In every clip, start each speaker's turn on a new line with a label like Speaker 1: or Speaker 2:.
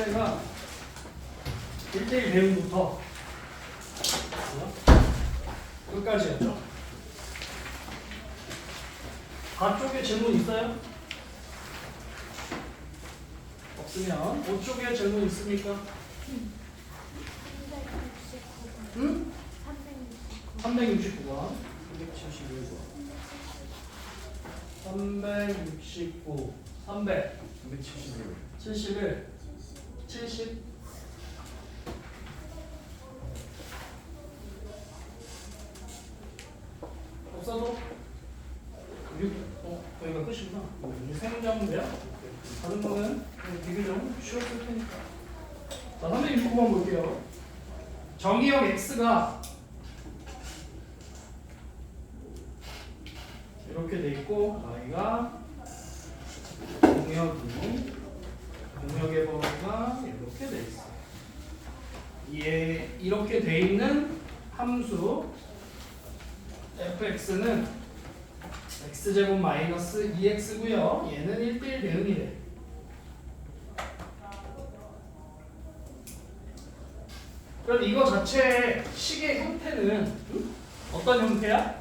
Speaker 1: 자체가 1대1 대응부터 끝까지였죠. 가쪽에 질문 있어요? 없으면 5쪽에 질문 있습니까? 응? 369번 369 300 71 70 없어도 6 여기가 끝이구나. 6생정인데요. 다른 거는 비교적 쉬웠을 테니까. 자, 369번 볼게요. 정의역 x가 이렇게 돼 있고 y가 공역의 범위가 이렇게 돼 있어. 이렇게 돼 있는 함수 fx는 x제곱 마이너스 2x고요. 얘는 1대1 대응이래. 그럼 이거 자체의 식의 형태는 어떤 형태야?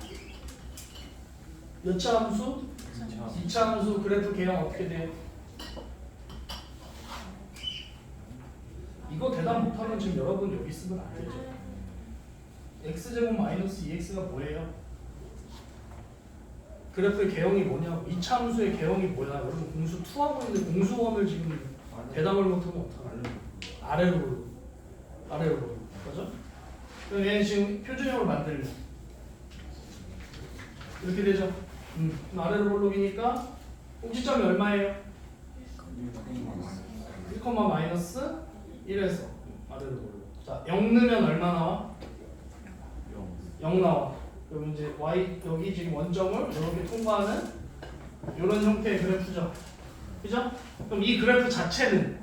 Speaker 1: 몇 차 함수? 2차 함수 그래프 개형 어떻게 돼요? 이거 대답 못하면 지금 여러분 여기 쓰면 안 되죠. x제곱 마이너스 2x가 뭐예요? 그래프의 개형이 뭐냐고. 2차 함수의 개형이 뭐야? 여러분 공수 2하고 있는데 공수원을 지금 대답을 못하면 어떡하나? 아래로 그죠? 그럼 얘는 지금 표준형을 만들려 이렇게 되죠? 그럼 아래로 볼록이니까 꼭지점이 얼마예요? 1, 마이너스 1에서 아래로 볼록. 자, 0 넣으면 얼마 나와? 0 나와. 그럼 이제 y 여기 지금 원점을 이렇게 통과하는 이런 형태의 그래프죠. 그죠? 그럼 이 그래프 자체는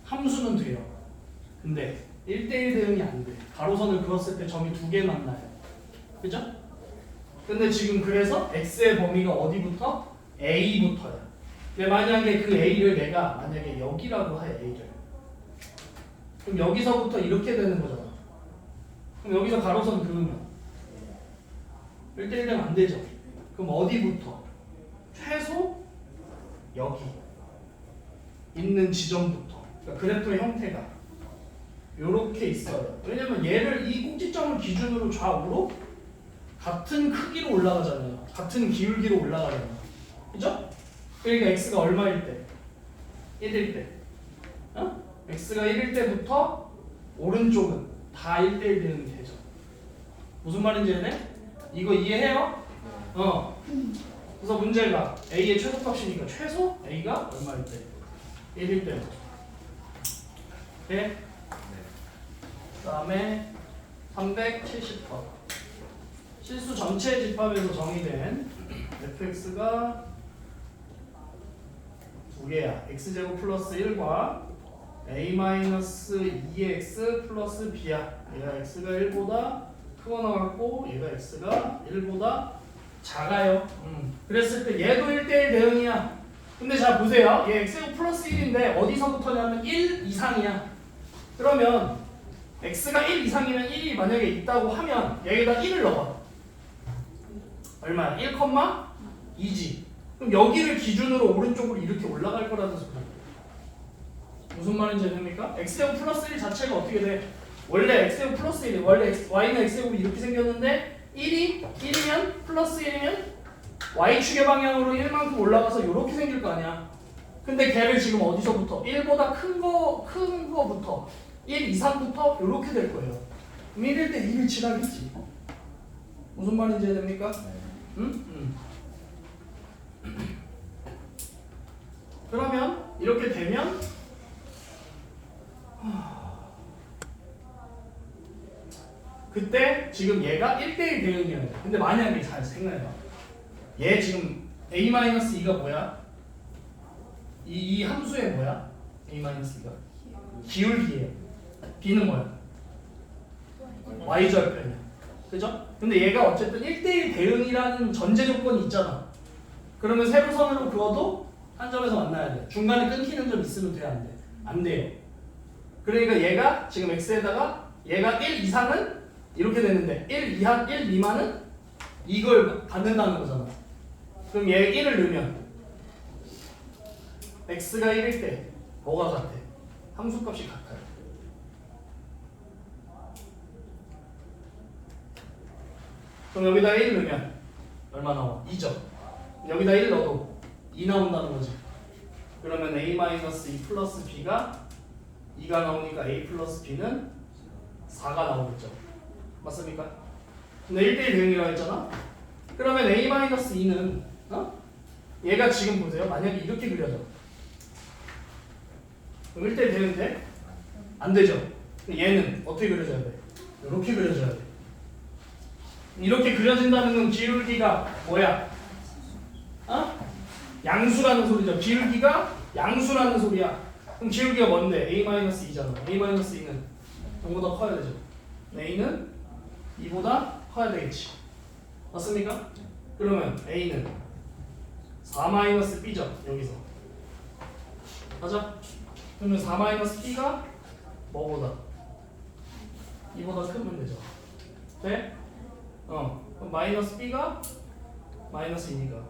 Speaker 1: 함수는 돼요. 근데 1대1 대응이 안 돼. 가로선을 그었을 때 점이 2개 만나요. 그죠? 근데 지금 그래서 x의 범위가 어디부터? a부터야. 근데 만약에 그 a를 내가 만약에 여기라고 해 a를. 그럼 여기서부터 이렇게 되는 거잖아. 그럼 여기서 가로선 그으면 1대1 대응 안 되죠. 그럼 어디부터? 최소 여기 있는 지점부터. 그러니까 그래프의 형태가 요렇게 있어요. 왜냐면 얘를 이 꼭지점을 기준으로 좌우로 같은 크기로 올라가잖아요. 같은 기울기로 올라가잖아요. 그죠? 그러니까 x가 얼마일 때? 1일 때. x가 1일 때부터 오른쪽은 다 1대1 대응이 되죠. 무슨 말인지 이해해? 이거 이해해요? 그래서 문제가 a의 최소값이니까 최소 a가 얼마일 때? 1일 때. 네? 그 다음에 370번 실수 전체 집합에서 정의된 fx가 두 개야. x제곱 플러스 1과 a-2x 플러스 b야. 얘가 x가 1보다 크거 나왔고 얘가 x가 1보다 작아요. 그랬을 때 얘도 1대1 대응이야. 근데 자 보세요. 얘 x제곱 플러스 1인데 어디서부터냐면 1 이상이야. 그러면 x가 1 이상이면 1이 만약에 있다고 하면 여기다 1을 넣어. 얼마야? 1,2지. 그럼 여기를 기준으로 오른쪽으로 이렇게 올라갈 거라는 소리야. 무슨 말인지 됩니까? x제곱 플러스 1 자체가 어떻게 돼? 원래 x제곱 플러스 1이 원래 y는 x제곱이 이렇게 생겼는데 1이면 플러스 1이면 y축의 방향으로 1만큼 올라가서 이렇게 생길 거 아니야. 근데 걔를 지금 어디서부터? 1보다 큰 거부터 1 이상부터 이렇게 될 거예요. 그럼 1일 때 2를 칠하겠지. 무슨 말인지 됩니까? 응? 그러면 이렇게 되면 그때 지금 얘가 1대1 대응이어야 돼. 근데 만약에 잘 생각해봐. 얘 지금 a-2가 뭐야? 이 함수의 뭐야? a-2가 기울기예요. b는 뭐야? y절편이야. 그죠? 근데 얘가 어쨌든 1대1 대응이라는 전제 조건이 있잖아. 그러면 세로선으로 그어도 한 점에서 만나야 돼. 중간에 끊기는 점 있으면 돼, 안 돼? 안 돼요. 그러니까 얘가 지금 x에다가 얘가 1 이상은 이렇게 되는데 1 이하 1 미만은 이걸 받는다는 거잖아. 그럼 얘 1을 넣으면 x가 1일 때 뭐가 같아? 함수값이 같아요. 그럼 여기다 1 넣으면 얼마 나와? 2죠. 여기다 1 넣어도 2 나온다는 거지. 그러면 a-2 플러스 b가 2가 나오니까 a 플러스 b는 4가 나오겠죠. 맞습니까? 근데 1대1 대응이라고 했잖아? 그러면 a-2는 얘가 지금 보세요. 만약에 이렇게 그려져. 그럼 1대1 대응 돼? 안 되죠. 얘는 어떻게 그려져야 돼? 이렇게 그려져야 돼. 이렇게 그려진다는 건 기울기가 뭐야? 양수라는 소리죠. 기울기가 양수라는 소리야. 그럼 기울기가 뭔데? a-2잖아. a-2는 0보다 커야 되죠. a는 2보다 커야 되겠지. 맞습니까? 그러면 a는 4-b죠. 여기서. 맞아? 그러면 4-b가 뭐보다? 2보다 크면 되죠. 돼? 그럼 마이너스 b가 마이너스 2니까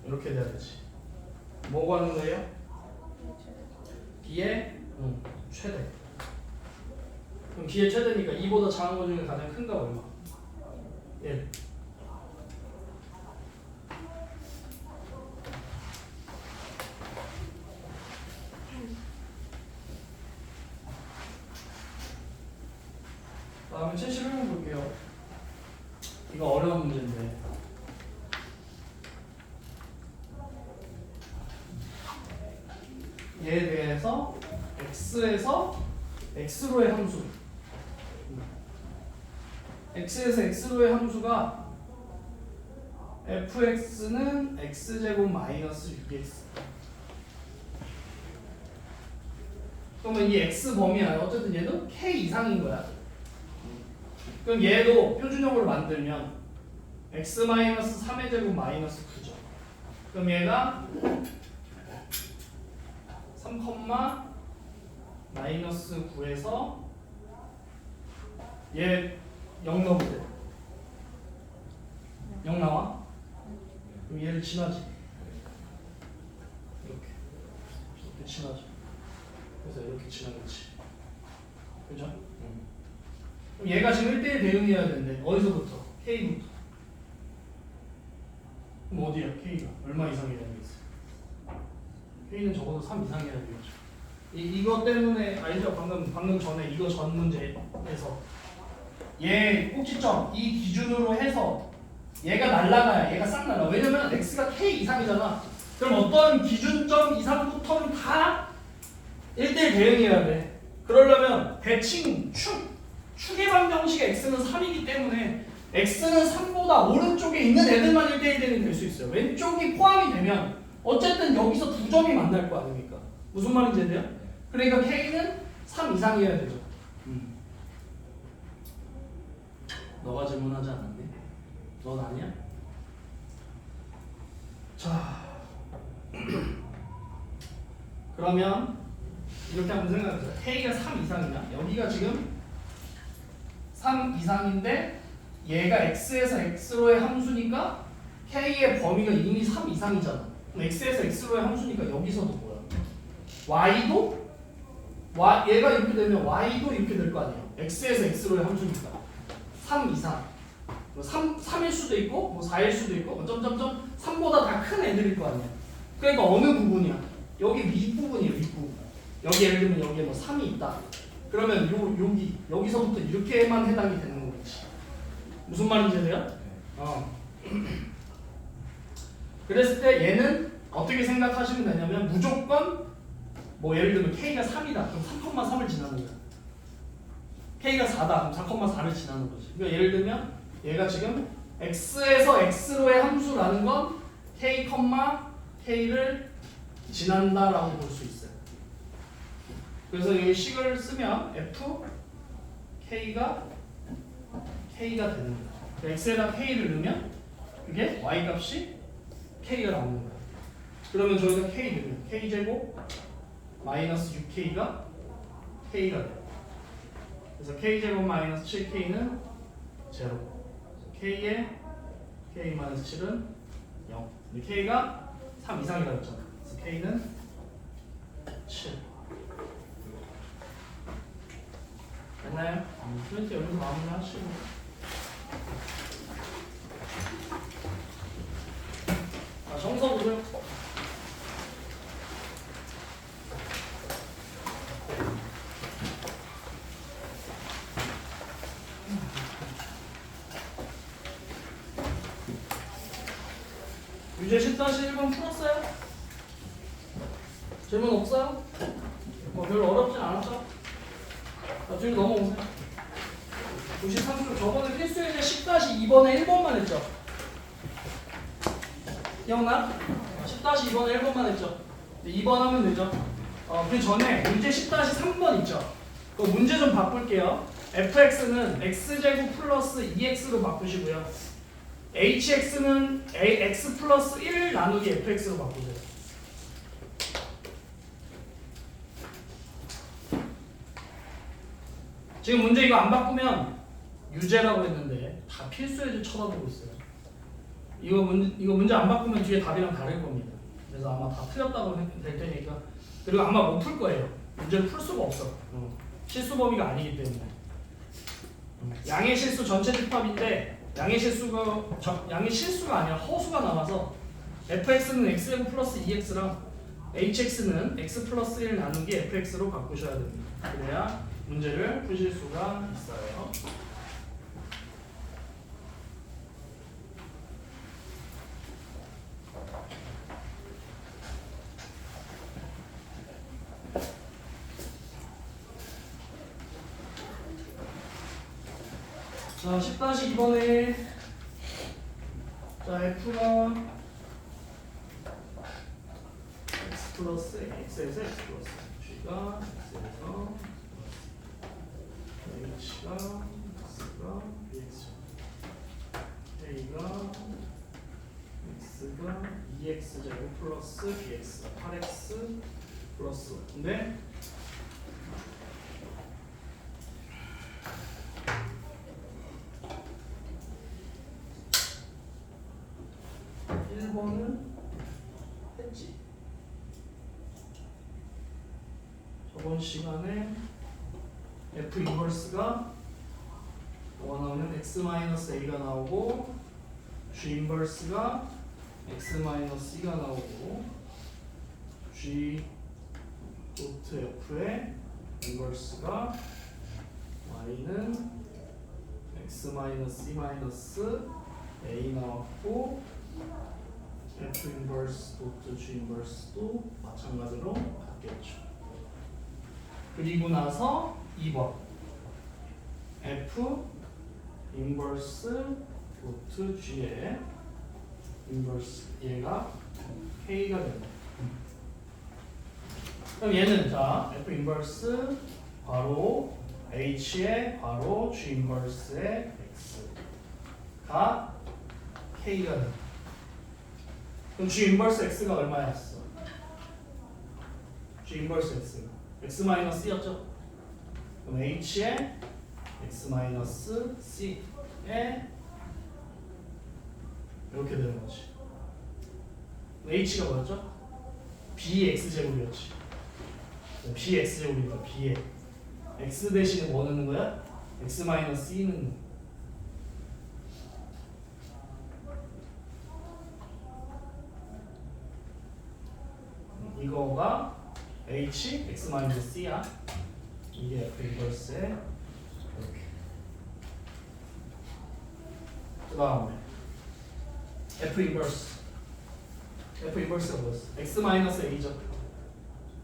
Speaker 1: 이렇게 돼야 되지. 뭐 구하는 거예요? b의 최대. 그럼 b의 최대니까 2보다 작은 거 중에 가장 큰가 얼마? 1. 다음에 71번 볼게요. 이거 어려운 문제인데. 얘에 대해서 x에서 x로의 함수. x에서 x로의 함수가 fx는 x제곱 마이너스 6x. 그러면 이 x 범위야. 어쨌든 얘도 k 이상인 거야. 그럼 얘도 표준형으로 만들면 x 마이너스 3의 제곱 마이너스 9죠. 그럼 얘가 3, 마이너스 9에서 얘 0 넣으면 0 나와? 그럼 얘를 지나지. 이렇게 지나지. 그래서 이렇게 지나겠지. 그죠? 그럼 얘가 지금 1대1 대응해야 되는데 어디서부터? K부터. 그럼 어디야? K가 얼마 이상이라는 게 있어? K는 적어도 3 이상이어야 되겠죠. 이것 때문에 알죠? 방금 전에 이거 전 문제에서 얘 꼭지점 이 기준으로 해서 얘가 날라가야 얘가 싹 날라. 왜냐면 x가 k 이상이잖아. 그럼 어떤 기준점 이상부터는 다 1대1 대응해야 돼. 그러려면 대칭 축의 방정식의 x는 3이기 때문에 x는 3보다 오른쪽에 있는 애들만 1대1 대응이 될 수 있어요. 왼쪽이 포함이 되면 어쨌든 여기서 두 점이 만날 거 아닙니까? 무슨 말인지 돼요? 그러니까 k는 3 이상이어야 되죠. 너가 질문하지 않았니? 넌 아니야? 자 그러면 이렇게 한번 생각해보자. k가 3 이상이냐? 여기가 지금 3 이상인데 얘가 x에서 x로의 함수니까 k의 범위가 이미 3 이상이잖아. 그럼 x에서 x로의 함수니까 여기서도 뭐야? y도? 얘가 이렇게 되면 y도 이렇게 될 거 아니에요. x에서 x로의 함수니까 3 이상 3일 수도 있고 뭐 4일 수도 있고 뭐 점점점 3보다 다 큰 애들일 거 아니야. 그러니까 어느 부분이야? 여기 윗부분이에요. 윗부분. 여기 예를 들면 여기에 뭐 3이 있다. 그러면 여기서부터 이렇게만 해당이 되는 거지. 무슨 말인지 돼요? 그랬을 때 얘는 어떻게 생각하시면 되냐면 무조건 뭐 예를 들면 k가 3이다. 그럼 3,3을 지나는 거야. k가 4다. 그럼 4,4를 지나는 거지. 그러니까 예를 들면 얘가 지금 x에서 x로의 함수라는 건 k를 지난다라고 볼 수 있어요. 그래서 이 식을 쓰면 f k가 되는 거야. x에다 k를 넣으면 그게 y 값이 k가 나오는 거야. 그러면 저희가 k 넣으면 k 제곱 마이너스 6k가 k가 돼. 그래서 k제곱 마이너스 7k는 0. k에 k 마이너스 7은 0. 근데 k가 3 이상이라고 했잖아. 그래서 k는 7. 됐나요? 포인트 여기서 마무리 하시고. 자, 정서 보세요. 유제 10-1번 풀었어요? 질문 없어요? 뭐 별로 어렵진 않았죠? 자, 뒤로 넘어오세요. 93쪽 저번에 필수예제 10-2번에 1번만 했죠? 기억나? 10-2번에 1번만 했죠? 2번 하면 되죠? 그 전에 문제 10-3번 있죠? 그 문제 좀 바꿀게요. fx는 x제곱 플러스 2x로 바꾸시고요. hx는 x 플러스 1 나누기 fx로 바꾸세요. 지금 문제 이거 안 바꾸면 유제라고 했는데 다 필수예제 쳐다보고 있어요. 이거 문제 안 바꾸면 뒤에 답이랑 다를 겁니다. 그래서 아마 다 틀렸다고 될 테니까. 그리고 아마 못 풀 거예요. 문제를 풀 수가 없어. 실수 범위가 아니기 때문에. 양의 실수 전체 집합인데 양의 실수가 아니라 허수가 나와서 fx는 x제곱 플러스 2x랑 hx는 x 플러스 1 나누기 fx로 바꾸셔야 됩니다. 그래야 문제를 푸실 수가 있어요. 자, 10-2번에 자, f가 x 플러스 x에서 x 플러스 g가 x에서 h가 x가 bx a가 x가 2x 제곱 플러스 bx 8x 플러스 근데 했지. 저번 시간에 f 인버스가 뭐가 나오면 x-a가 나오고 g 인버스가 x-c가 나오고 g 루트 f의 인버스가 y는 x-c-a 나왔고 f 인버스 도트 g 인버스도 마찬가지로 같겠죠. 그리고 나서 2번 f 인버스 도트 g의 인버스 얘가 k가 됩니다. 그럼 얘는 자 f 인버스 바로 h의 바로 g 인버스의 x가 k가 됩니다. 그럼 G 인버스 X가 얼마였어? G 인버스 X가 X-C였죠? 그럼 H의 X-C에 이렇게 되는 거지. H가 뭐였죠? B의 X제곱이었지. B의 X제곱이니까 B의 X 대신에 뭐 넣는 거야? X-C는 이거가 h x-c야. 이게 f 인버스에 이렇게. 그 다음에 f 인버스가 뭐였어? x-a죠.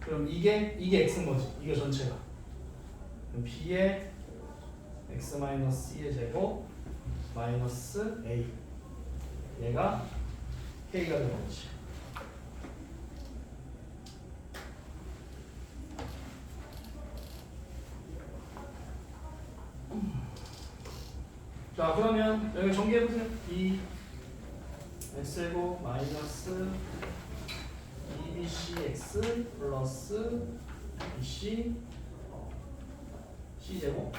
Speaker 1: 그럼 이게 x인 거지. 이게 전체가. 그럼 b의 x-c의 제곱 마이너스 a 얘가 k가 되는 거지. 자, 그러면 여기 정리해보세요. 2 x제곱 마이너스 2 2bcx 플러스 bc c제곱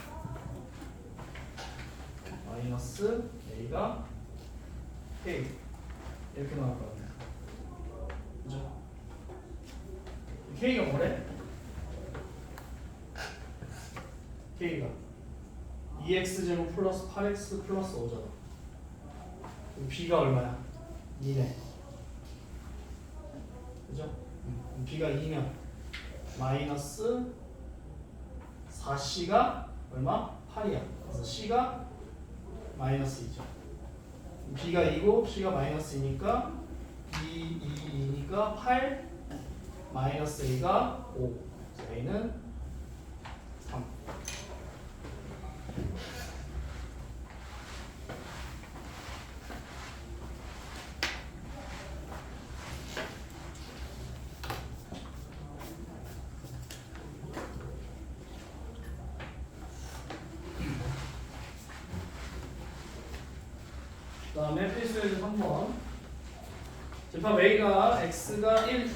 Speaker 1: 마이너스 a가 k 이렇게 나올 거 같아요. 그죠? k가 뭐래? k가 2x제곱 플러스 8x 플러스 5잖아. b가 얼마야? 2네. 그죠? b가 2면 마이너스 4c가 얼마? 8이야. 그래서 c가 마이너스 2죠. b가 2고 c가 마이너스 2니까 2니까 8 마이너스 a가 5. 그래서 a는 3. 그 다음에 필수에서 3번 집합 A가 X가 1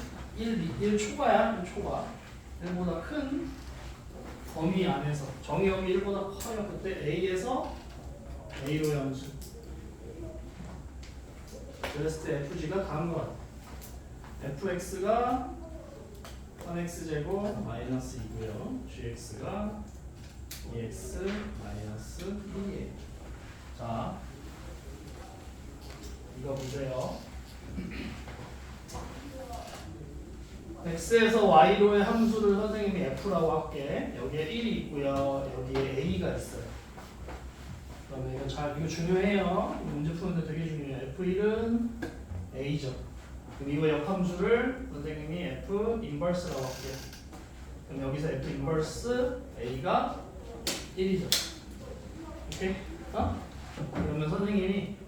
Speaker 1: 초과야. 1 초과 1보다 큰 범위 안에서 정의역이 1보다 커요. 그때 A에서 A로 함수 그랬을 때 FG가 다음과 같아. FX가 3x제곱 마이너스 2고요. GX가 2x 마이너스 1이에요. 자, 이거 보세요. x에서 y로의 함수를 선생님이 f라고 할게. 여기에 1이 있고요. 여기에 a가 있어요. 그러면 이거 중요해요. 문제 푸는데 되게 중요해요. f1은 a죠. 그럼 이거 역함수를 선생님이 f 인버스라고 할게요. 그럼 여기서 f 인버스 a가 1이죠. 오케이? 그러면 선생님이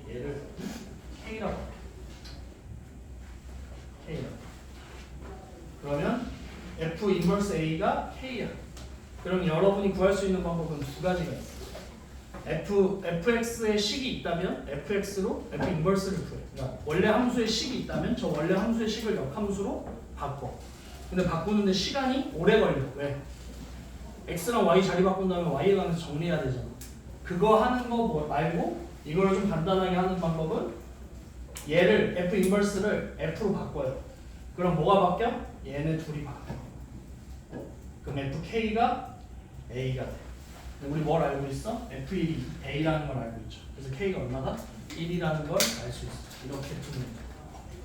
Speaker 1: 얘를 K라고 할게요. K라고. 그러면 F 인버스 A가 K야. 그럼 여러분이 구할 수 있는 방법은 두 가지가 있어요. fx의 식이 있다면 fx로 f 인버스를 구해. 그러니까 원래 함수의 식이 있다면 저 원래 함수의 식을 역함수로 바꿔. 근데 바꾸는데 시간이 오래 걸려. 왜? x랑 y 자리 바꾼 다음에 y에 관해서 정리해야 되잖아. 그거 하는 거 말고 이걸 좀 간단하게 하는 방법은 얘를 f 인버스를 f로 바꿔요. 그럼 뭐가 바뀌어? 얘네 둘이 바뀌어. 그럼 fk가 a가 돼. 우리 뭘 알고 있어? f1이 a라는 걸 알고 있죠. 그래서 k가 얼마다? 1이라는 걸 알 수 있어. 이렇게 두면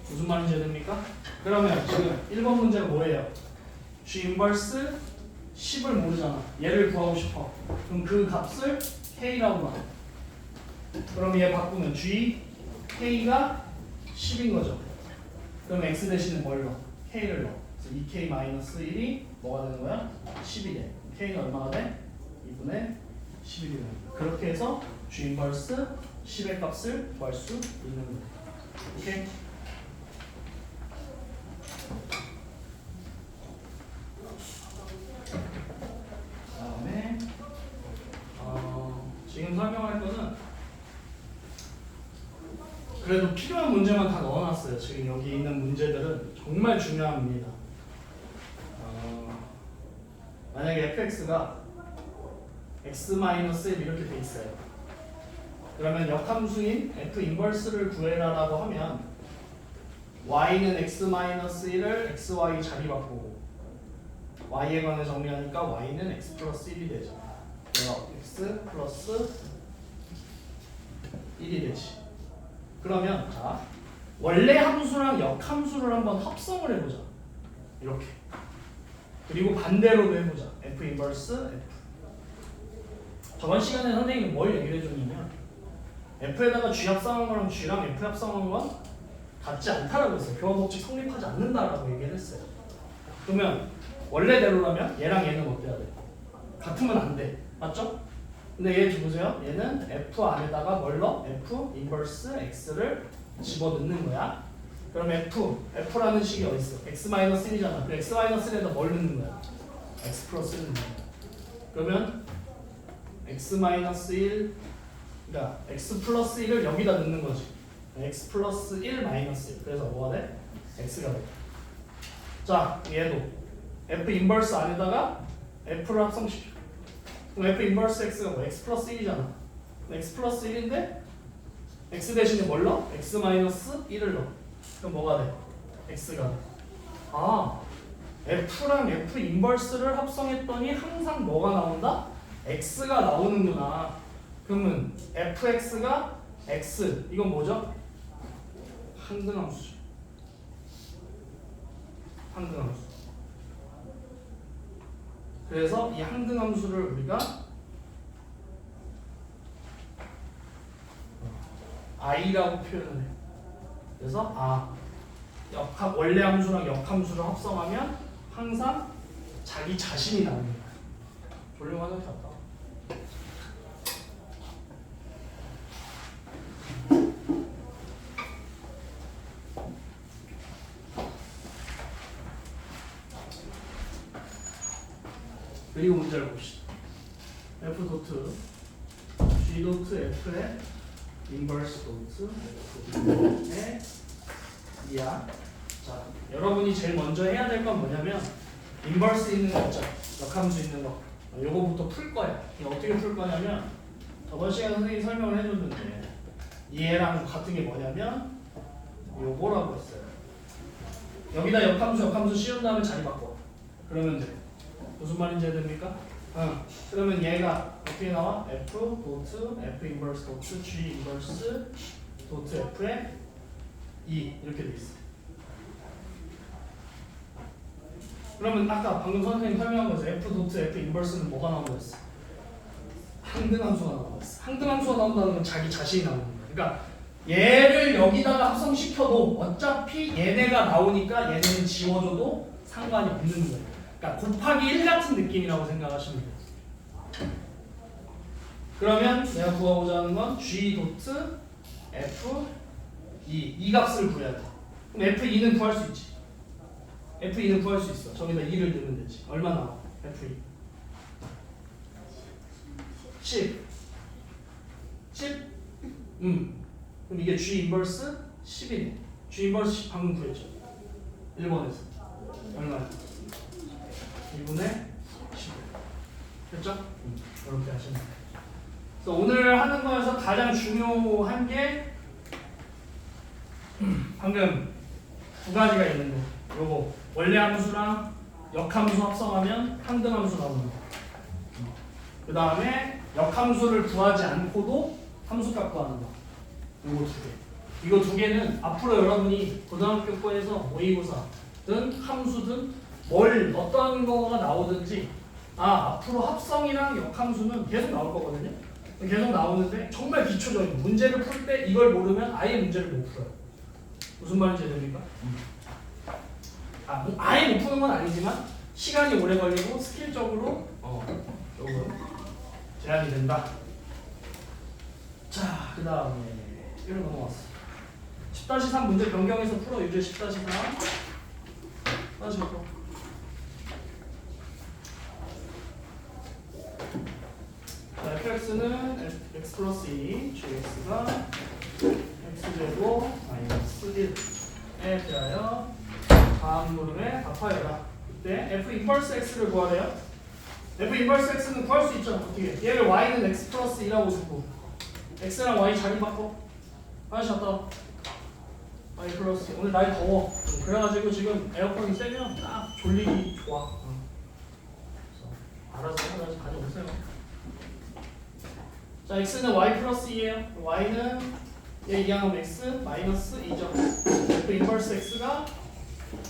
Speaker 1: 무슨 말인지 됩니까? 그러면 지금 1번 문제가 뭐예요? g 인버스 10을 모르잖아. 얘를 구하고 싶어. 그럼 그 값을 k라고 놔. 그럼 얘 바꾸면 g k가 10인 거죠. 그럼 x 대신에 뭘 넣어? k를 넣어. 그래서 2k-1이 뭐가 되는 거야? 10이 돼. k는 얼마가 돼? 2분의 11이 되는 거야. 그렇게 해서 g 인버스 10의 값을 구할 수 있는 거야. 오케이? 다음에 지금 설명할 거는 그래도 필요한 문제만 다 넣어놨어요. 지금 여기 있는 문제들은 정말 중요합니다. 만약에 fx가 x-1 이렇게 돼 있어요. 그러면 역함수인 f 인버스를 구해라라고 하면 y는 x-1을 xy 자리 바꾸고 y에 관해 정리하니까 y는 x 플러스 1이 되죠. 그래서 x 플러스 1이 되지. 그러면 자 원래 함수랑 역함수를 한번 합성을 해보자. 이렇게. 그리고 반대로도 해보자. f 인버스 f. 저번 시간에 선생님이 뭘 얘기를 해줬냐면 f에다가 g 합성한 거랑 g랑 f 합성한 건 같지 않다라고 했어요. 교환법칙 성립하지 않는다라고 얘기를 했어요. 그러면 원래대로라면 얘랑 얘는 어때야 돼? 같으면 안 돼. 맞죠? 근데 얘 보세요. 얘는 f 안에다가 뭘 넣어? f 인버스 x를 집어넣는 거야. 그럼 F라는 식이 어디 있어? x-1이잖아. 그 x-1에다 뭘 넣는 거야? x 플러스 1을 넣는 거야. 그러면 x-1, 그러니까 x 플러스 1을 여기다 넣는 거지. x 플러스 1 마이너스 1. 그래서 뭐가 돼? x가 돼. 자, 얘도 f 인버스 안에다가 f를 합성시켜. 그럼 f 인버스 x가 뭐? x 플러스 1이잖아. x 플러스 1인데 x 대신에 뭘 넣어? x 마이너스 1을 넣어. 그럼 뭐가 돼? x가 돼. 아, f랑 f 인버스를 합성했더니 항상 뭐가 나온다? x가 나오는구나. 그러면 fx가 x, 이건 뭐죠? 항등함수죠. 항등함수. 그래서 이 항등함수를 우리가 i라고 표현을 해. 그래서 원래 함수랑 역함수를 합성하면 항상 자기 자신이 나오는 거야. 졸려 화장실 갔다 와. 그리고 문제를 봅시다. f 도트 g 도트 f의 인버스 도트 f의 이하. 자, 여러분이 제일 먼저 해야 될 건 뭐냐면 인버스 있는 거 있죠? 역함수 있는 거. 요거부터 풀 거야. 이게 어떻게 풀 거냐면 저번 시간에 선생님이 설명을 해줬는데 얘랑 같은 게 뭐냐면 요거라고 했어요. 여기다 역함수 씌운 다음에 자리 바꿔. 그러면 돼. 무슨 말인지 됩니까? 그러면 얘가 어떻게 나와? f 도트 f 인버스 도트 g 인버스 도트 f의 2 이렇게 돼 있어. 그러면 아까 방금 선생님 설명한 거에서 f 도트 f 인버스는 뭐가 나온 거였어? 항등함수가 나온 거였어. 항등함수가 나온다는 건 자기 자신이 나오는 거야. 그러니까 얘를 여기다가 합성시켜도 어차피 얘네가 나오니까 얘네는 지워줘도 상관이 없는 거야. 그러니까 곱하기 1 같은 느낌이라고 생각하시면 돼요. 그러면 내가 구하고자 하는 건 g 도트 f 2 값을 구해야 돼. 그럼 f2는 구할 수 있지. f2는 구할 수 있어. 저기다 2를 넣으면 되지. 얼마 나와? f2 10 그럼 이게 g 인버스 10이네. g 인버스 10 방금 구했죠. 1번에서 얼마야? 1분의 10 됐죠? 이렇게 하시면 돼요. 그래서 오늘 하는 거에서 가장 중요한 게 방금 두 가지가 있는데 요거 원래 함수랑 역함수 합성하면 항등함수 나오는 거. 그 다음에 역함수를 구하지 않고도 함수값 구하는 거. 요거 두 개. 이거 두 개는 앞으로 여러분이 고등학교 거에서 모의고사든 함수든 어떠한 거가 나오든지 앞으로 합성이랑 역함수는 계속 나올 거거든요. 계속 나오는데 정말 기초적인 문제를 풀 때 이걸 모르면 아예 문제를 못 풀어요. 무슨 말인지 됩니까? 아예 못 푸는 건 아니지만 시간이 오래 걸리고 스킬적으로 조금 제한이 된다. 자, 그 다음에 이런 거 넘어왔어. 10-3 문제 변경해서 풀어. 유제 10-3 다시 풀어. 자, fx는 x 플러스 2, gx가 x제곱 마이너스 1에 대하여 다음 물음에 답하여라. 그때 f 인버스 x를 구하래요. f 인버스 x는 구할 수 있죠. 어떻게? 얘를 y는 x 플러스 2라고 주고 x랑 y 자리 바꿔. 다시 갔다 와. y 플러스 2. 오늘 날이 더워. 그래가지고 지금 에어컨이 세면 딱 졸리기 좋아. 알아서 가져오세요. 자, x는 y 플러스 2예요. y는 얘 이항하면 x 마이너스 2죠. f 인버스 x가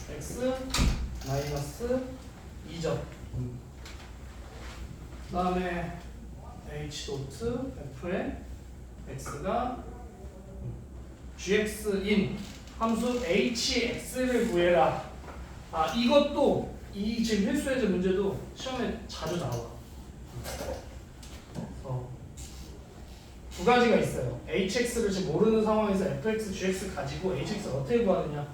Speaker 1: x 마이너스 2죠. 그 다음에 h 도트 f의 x가 gx인 함수 hx를 구해라. 이것도 이 지금 필수예제 문제도 시험에 자주 나와. 두 가지가 있어요. hx를 지금 모르는 상황에서 fx, gx 가지고 hx를 어떻게 구하느냐.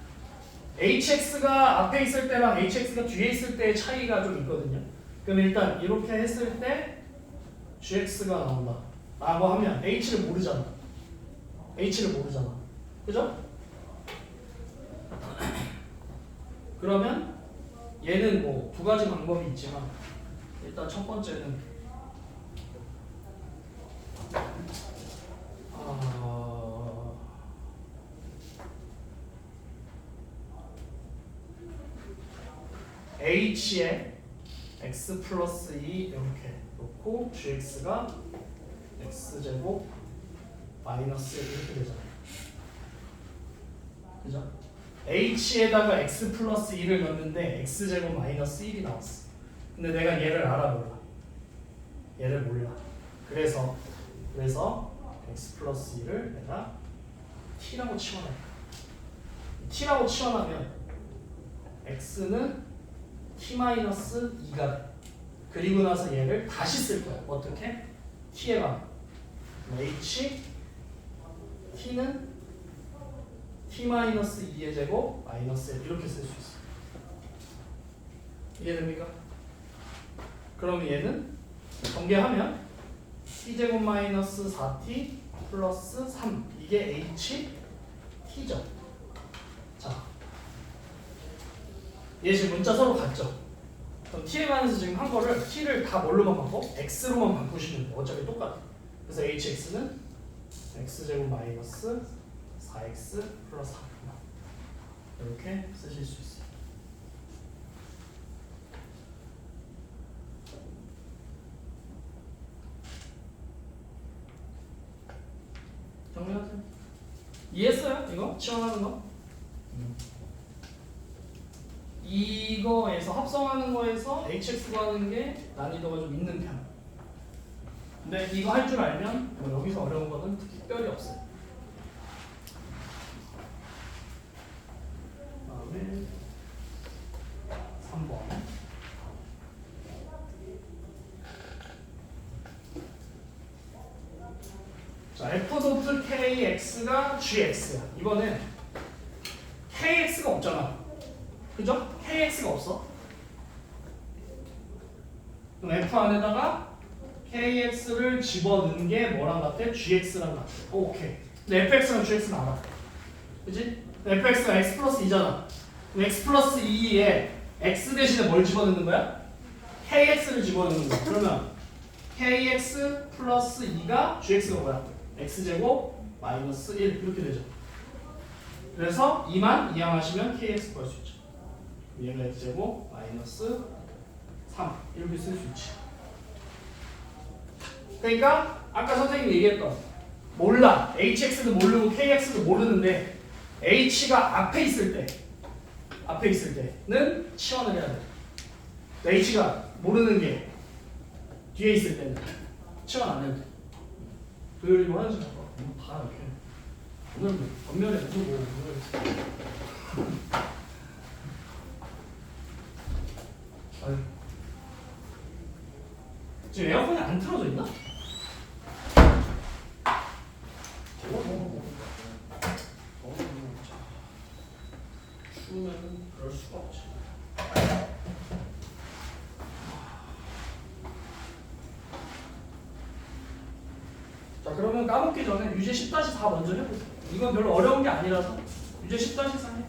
Speaker 1: hx가 앞에 있을 때랑 hx가 뒤에 있을 때의 차이가 좀 있거든요. 그럼 일단 이렇게 했을 때 gx가 나온다 라고 하면 h를 모르잖아. 그죠? 그러면 얘는 뭐 두 가지 방법이 있지만 일단 첫 번째는 h에 x 플러스 2 이렇게 놓고 gx가 x제곱 마이너스 1 이렇게 되잖아요. 그죠? h에다가 x 플러스 2를 넣는데 x제곱 마이너스 1이 나왔어. 근데 내가 얘를 알아 몰라? 얘를 몰라. 그래서 x 플러스 2를 내가 t라고 치환할까? t라고 치환하면 x는 t 마이너스 2가 돼. 그리고 나서 얘를 다시 쓸 거야. 어떻게? t에 가면 h t는 t 마이너스 2의 제곱 마이너스 1 이렇게 쓸 수 있어. 이해됩니까? 그럼 얘는 전개하면 t 제곱 마이너스 4t 플러스 3 이게 h t죠. 자, 얘 지금 문자 서로 같죠? 그럼 t에 관해서 지금 한 거를 t를 다 뭘로만 바꿔? x로만 바꾸시면 돼. 어차피 똑같아. 그래서 hx는 x제곱 마이너스 4x 플러스 4 이렇게 쓰실 수 있어요. 정리하세요. 이해했어요? 이거? 치환하는 거? 이거에서 합성하는 거에서 hx 구하는 게 난이도가 좀 있는 편. 근데 이거 할 줄 알면 뭐 여기서 어려운 거는 특별히 없어요. 다음에 3번. 자, f kx가 gx야. 이번엔 kx가 없잖아. 그죠? kx가 없어. 그럼 f 안에다가 kx를 집어넣는 게 뭐랑 같아? gx랑 같아. 오케이. 근데 fx랑 gx는 알아. 그치? fx가 x 플러스 2잖아. 그럼 x 플러스 2에 x 대신에 뭘 집어넣는 거야? kx를 집어넣는 거야. 그러면 kx 플러스 2가 gx가 뭐야? x제곱 마이너스 1 이렇게 되죠. 그래서 2만 이항하시면 kx 구할 수 있죠. 얘가 x제곱 마이너스 3 이렇게 쓸 수 있지. 그러니까 아까 선생님이 얘기했던 몰라. hx도 모르고 kx도 모르는데 h가 앞에 있을 때는 치환을 해야 돼. h가 모르는 게 뒤에 있을 때는 치환 안 해도 돼. 도열이 뭐 하는지 봐봐. 다 이렇게. 오늘 전면에 누구 아유. 지금 에어컨이 안 틀어져 있나? 추우면 그럴 수가 없지. 자, 그러면 까먹기 전에 유제 10-4 먼저 해보세요. 이건 별로 어려운 게 아니라서 유제 10-4 해.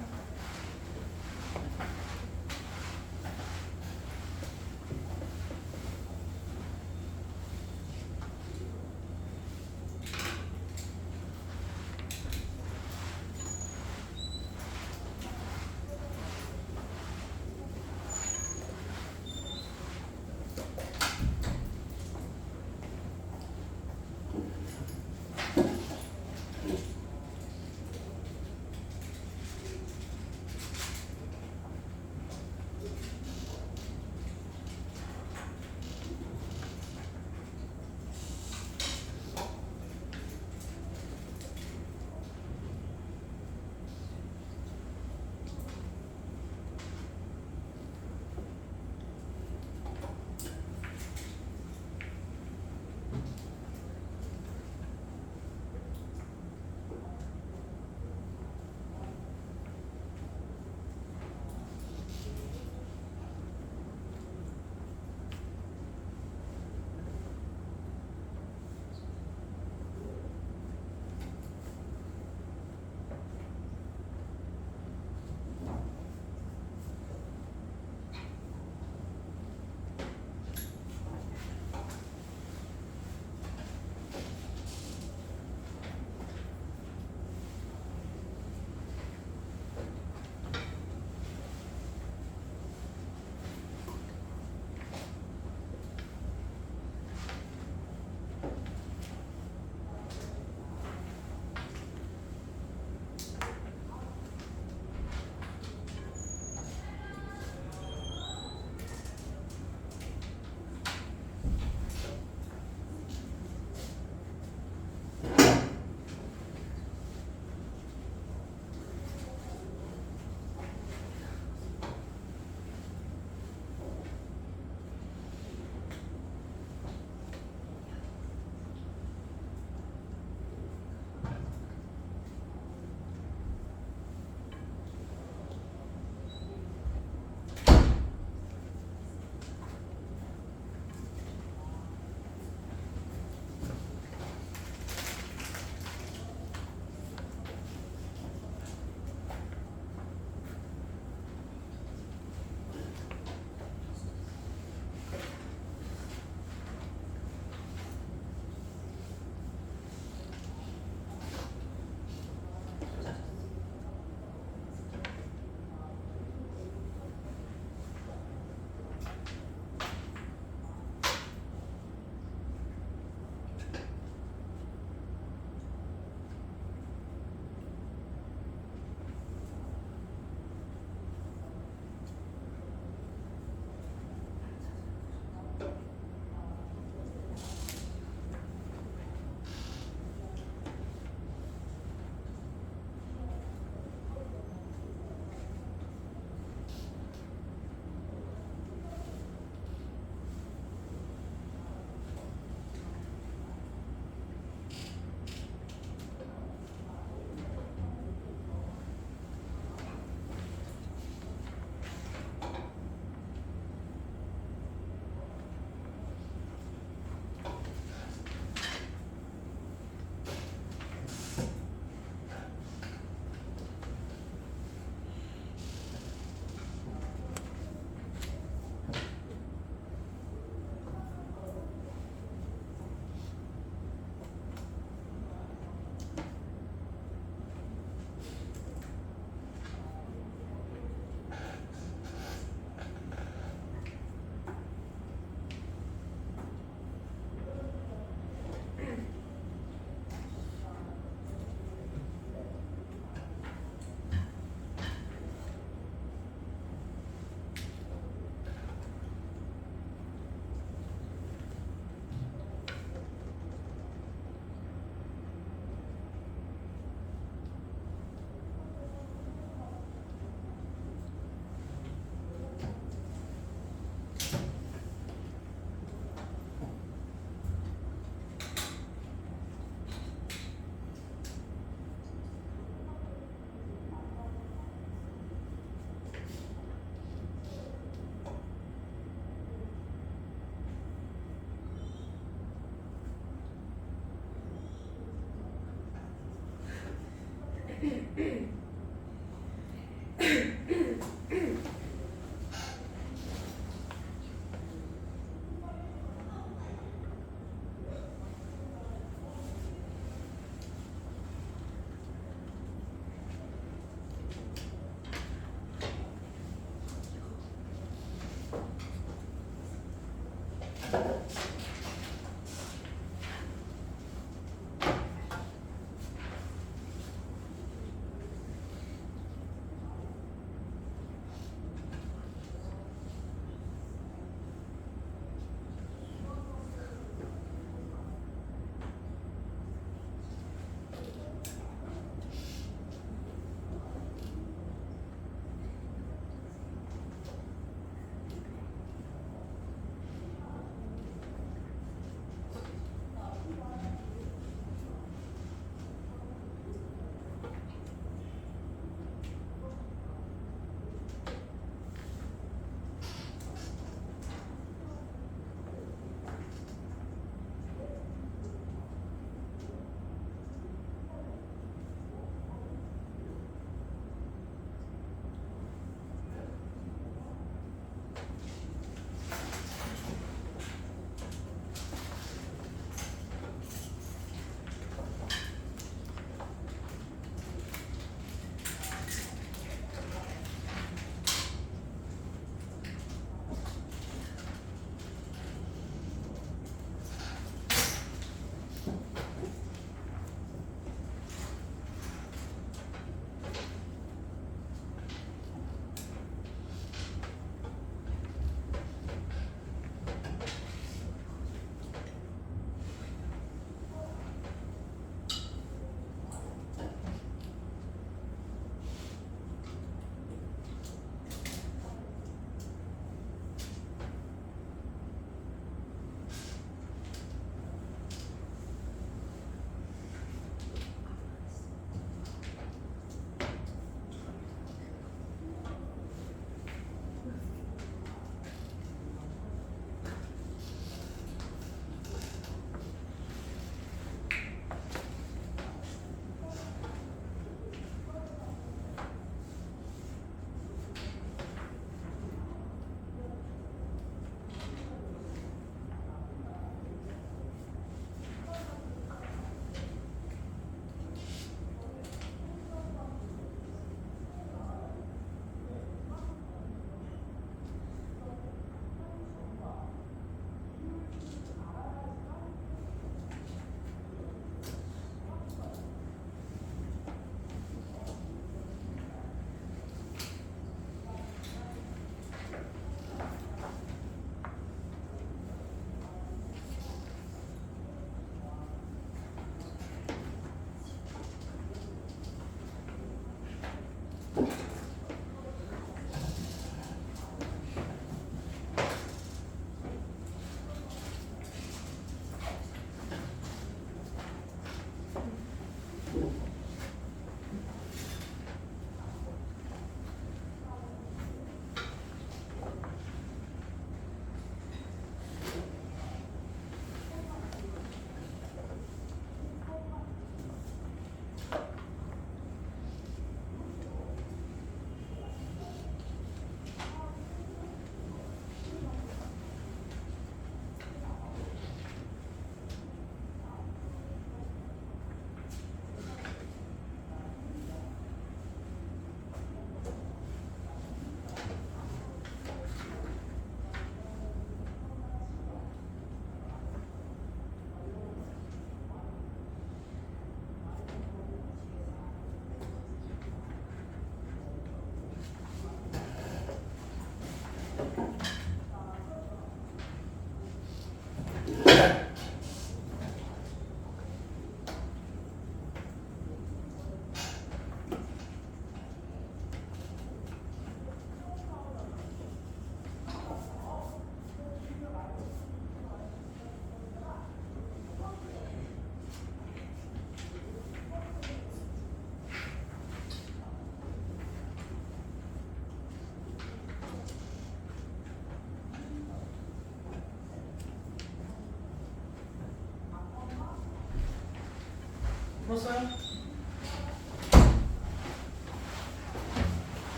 Speaker 1: 풀었어요?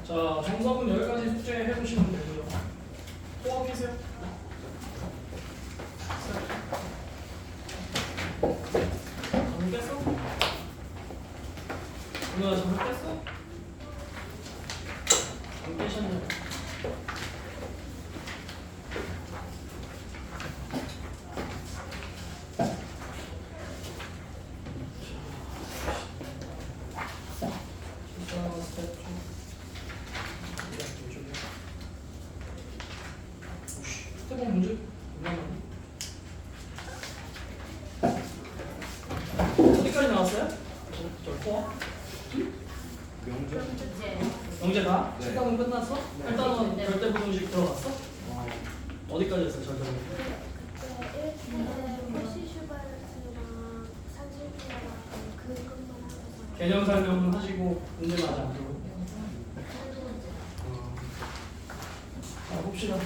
Speaker 1: 자, 정석은 여기까지 숙제 해보시면 되고요. 또 계세요? 정리 깼어? 누나 정리 깼어? 안 깨셨네. 스텝 문제? 어디까지 나왔어요? 저 코어? 영재 다?
Speaker 2: 네.
Speaker 1: 식당은 끝났어?
Speaker 2: 네.
Speaker 1: 일단은 절대부등식 들어갔어? 어디까지 했어 절대부등식? 개념 설명은 하시고 문제는 아직 안 들어오고. 자 봅시다.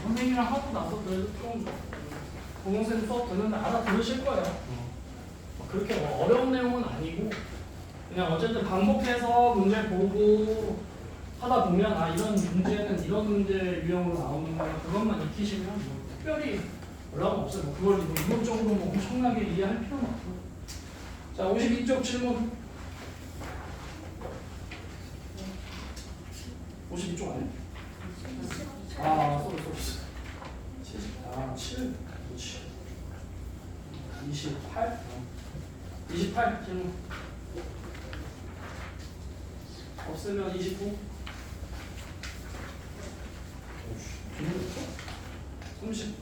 Speaker 1: 선생님이랑 하고 나서 그래도 좀 공용쌤 수업 듣는데 알아들으실 거예요. 그렇게 어려운 내용은 아니고 그냥 어쨌든 반복해서 문제 보고 하다 보면 아 이런 문제는 이런 문제 유형으로 나오는구나 그것만 익히시면 뭐 특별히 어려움 없어요. 뭐 그걸 뭐 이론적으로 뭐 엄청나게 이해할 필요는 없고. 자 52쪽 질문. 52쪽 아니야? 아 쏘리. 아 7. 그렇지. 28. 28 질문. 없으면 29. 30.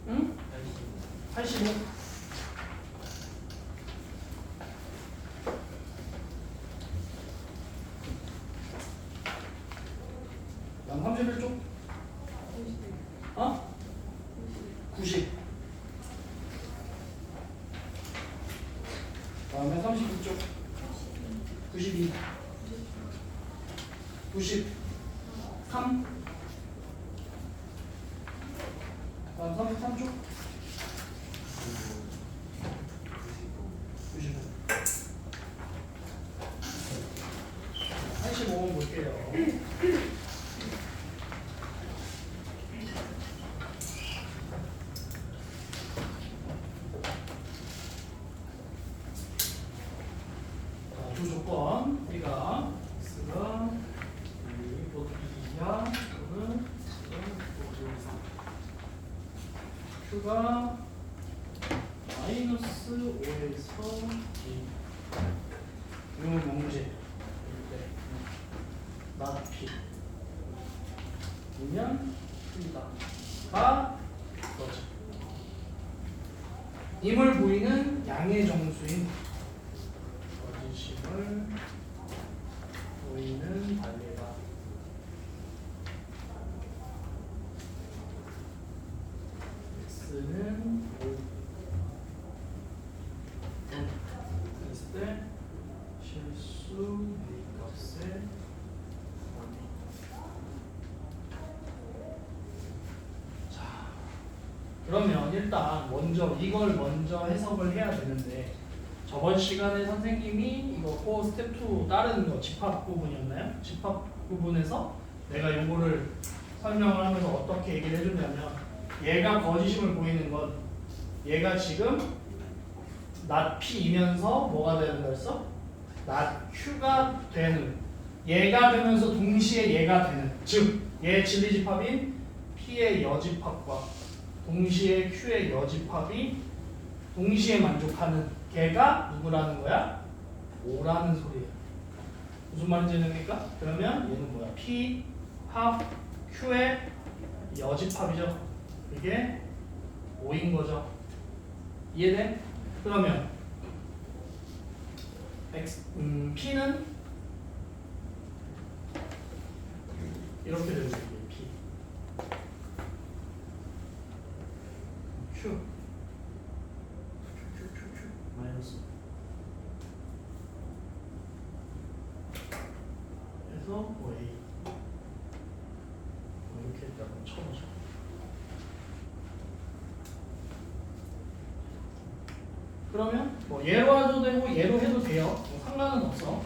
Speaker 1: 응? 85. 난 31쪽. 어? 90. 다음에 32쪽. 92. 93. 다음 33쪽. 95. 85번 볼게요. 두 조건 우리가 x가 이거 이하 또는 q가 마이너스 5에서 2 요 명제 나피 이면 p다가 거죠. 임을 보이는 양의 정수인 거짓임을 보이는 단례가 x는 5 했을 때 실수 A값의 자 그러면 일단 먼저 이걸 먼저 해석을 해야 되는데 저번 시간에 선생님이 이거 코어 스텝 2 다른 거 집합 부분이었나요? 집합 부분에서 내가 요거를 설명을 하면서 어떻게 얘기를 해줬냐면 얘가 거짓임을 보이는 건 얘가 지금 not p이면서 뭐가 되는 거였어? not q가 되는 얘가 되면서 동시에 얘가 되는 즉 얘 진리집합인 p의 여집합과 동시에 q의 여집합이 동시에 만족하는 걔가 누구라는 거야? 5라는 소리예요. 무슨 말인지 됩니까? 그러면 얘는 뭐야? P 합 Q의 여집합이죠. 이게 5인 거죠. 이해돼? 그러면 P는 이렇게 되는 거예요. P Q 마이너스 그래서 A 이렇게 했다가 쳐보죠. 그러면 뭐 얘로 해도 되고 얘로 해도 돼요. 뭐 상관은 없어.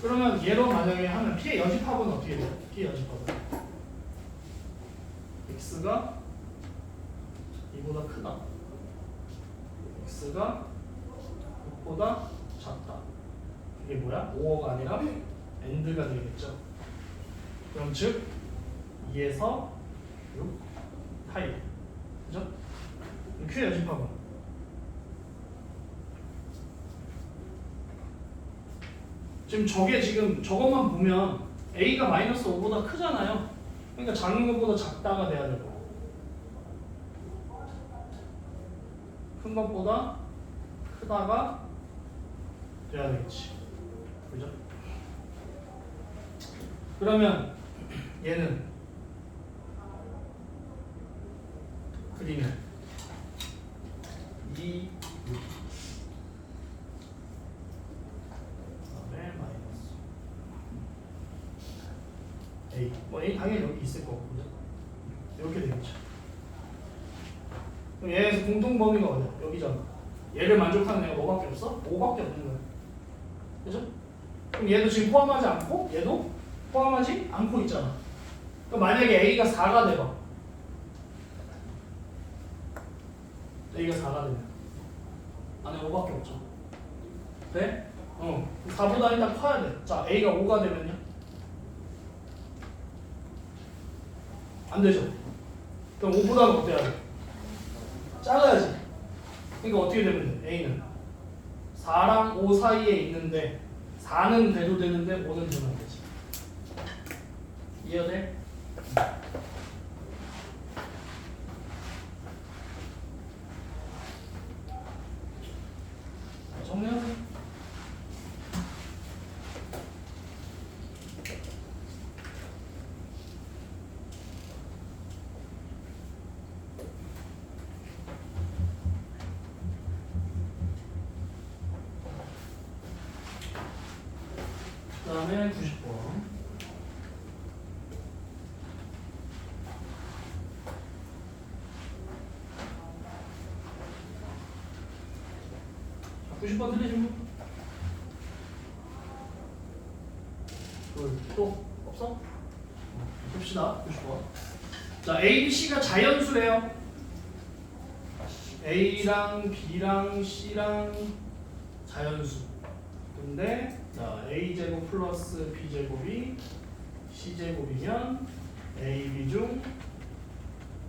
Speaker 1: 그러면 얘로 만약에 하면 P의 여집합은 어떻게 돼요? P의 여집합은 x가 이보다 크다. x가 6보다 작다. 이게 뭐야? 5가 아니라 AND가 되겠죠. 그럼 즉 2에서 6 타입. 그죠? Q의 여집합은 지금 저것만 보면 A가 마이너스 5보다 크잖아요. 그러니까 작은 것보다 작다가 돼야 될 거고 큰 것보다 크다가 돼야 되겠지. 그죠? 그러면 얘는 그리면 2, 6 그다음에 마이너스 A. 뭐 A 당연히 여기 있을 거고 그죠? 이렇게 되겠죠. 그럼 얘에서 공통 범위가 어디야? 여기잖아. 얘를 만족하는 애가 뭐밖에 없어? 5밖에 없는 거야. 그죠? 그럼 얘도 지금 포함하지 않고 얘도 포함하지 않고 있잖아. 그럼 만약에 A가 4가 돼봐. A가 4가 되면 안에 5밖에 없죠. 돼? 4보다 일단 커야 돼. 자, A가 5가 되면요? 안 되죠. 그럼 5보다는 어때야 돼? 작아야지. 그러니까 어떻게 되면 돼? A는 4랑 5 사이에 있는데 4는 돼도 되는데 5는 되면 안 되지. 이해돼? 정리하세요. 그 다음에 90번. 자, 90번 틀리신 분? 또 없어? 봅시다. 90번. 자, A, B, C가 자연수래요. A랑 B랑 C랑 자연수. 근데 자, A제곱 플러스 B제곱이 C제곱이면 AB 중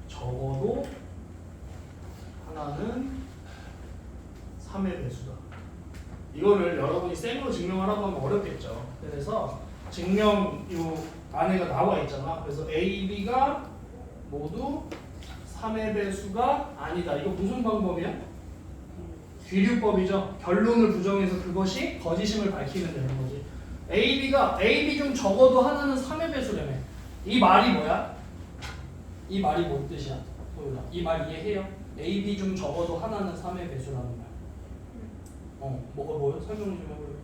Speaker 1: 적어도 하나는 3의 배수다. 이거를 여러분이 쌤으로 증명하라고 하면 어렵겠죠. 그래서 증명 요 안에가 나와 있잖아. 그래서 A, B가 모두 3의 배수가 아니다. 이거 무슨 방법이야? 귀류법이죠. 결론을 부정해서 그것이 거짓임을 밝히면 되는 거지. AB 중 적어도 하나는 3의 배수라며. 이 말이 뭐야? 이 말이 뭔 뜻이야? 소율아, 이 말 이해해요? AB 중 적어도 하나는 3의 배수라는 말. 뭐가 뭐야? 설명 좀 해볼래?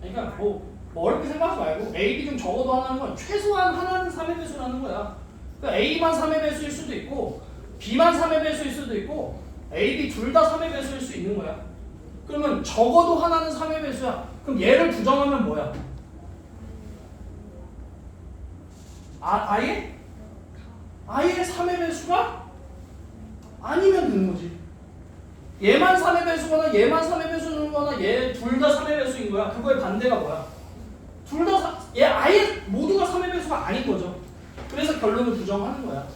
Speaker 1: 그러니까 뭐 어렵게 생각하지 말고 A, B 중 적어도 하나는 건 최소한 하나는 3의 배수라는 거야. 그러니까 A만 3의 배수일 수도 있고 B만 3의 배수일 수도 있고 A, B 둘 다 3의 배수일 수 있는 거야. 그러면 적어도 하나는 3의 배수야. 그럼 얘를 부정하면 뭐야? 아예 3의 배수가 아니면 되는 거지. 얘만 3의 배수거나 얘만 3의 배수거나 얘 둘 다 3의 배수인 거야. 그거의 반대가 뭐야? 둘 다 얘 아예 모두가 3의 배수가 아닌 거죠. 그래서 결론을 부정하는 거야.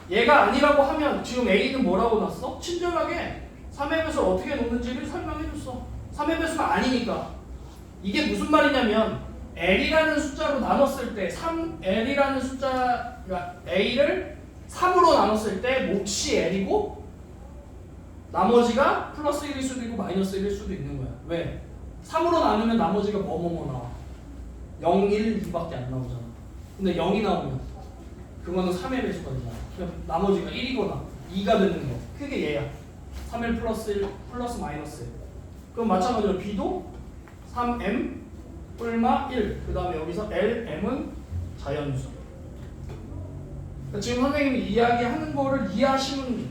Speaker 1: 얘가 아니라고 하면 지금 A는 뭐라고 놨어? 친절하게 3의 배수를 어떻게 놓는지를 설명해줬어. 3의 배수가 아니니까. 이게 무슨 말이냐면 L이라는 숫자로 나눴을 때 L이라는 숫자 그러니까 A를 3으로 나눴을 때 몫이 L이고 나머지가 플러스 1일 수도 있고 마이너스 1일 수도 있는 거야. 왜? 3으로 나누면 나머지가 뭐뭐뭐 나와. 0, 1, 2밖에 안 나오잖아. 근데 0이 나오면 그거는 3의 배수가 되잖아. 그럼 나머지가 1이거나 2가 되는 거. 그게 얘야. 3일 플러스 1 플러스 마이너스 1. 그럼 마찬가지로 B도 3M 뿔마 1. 그 다음에 여기서 L, M은 자연수. 그러니까 지금 선생님이 이야기하는 거를 이해하시면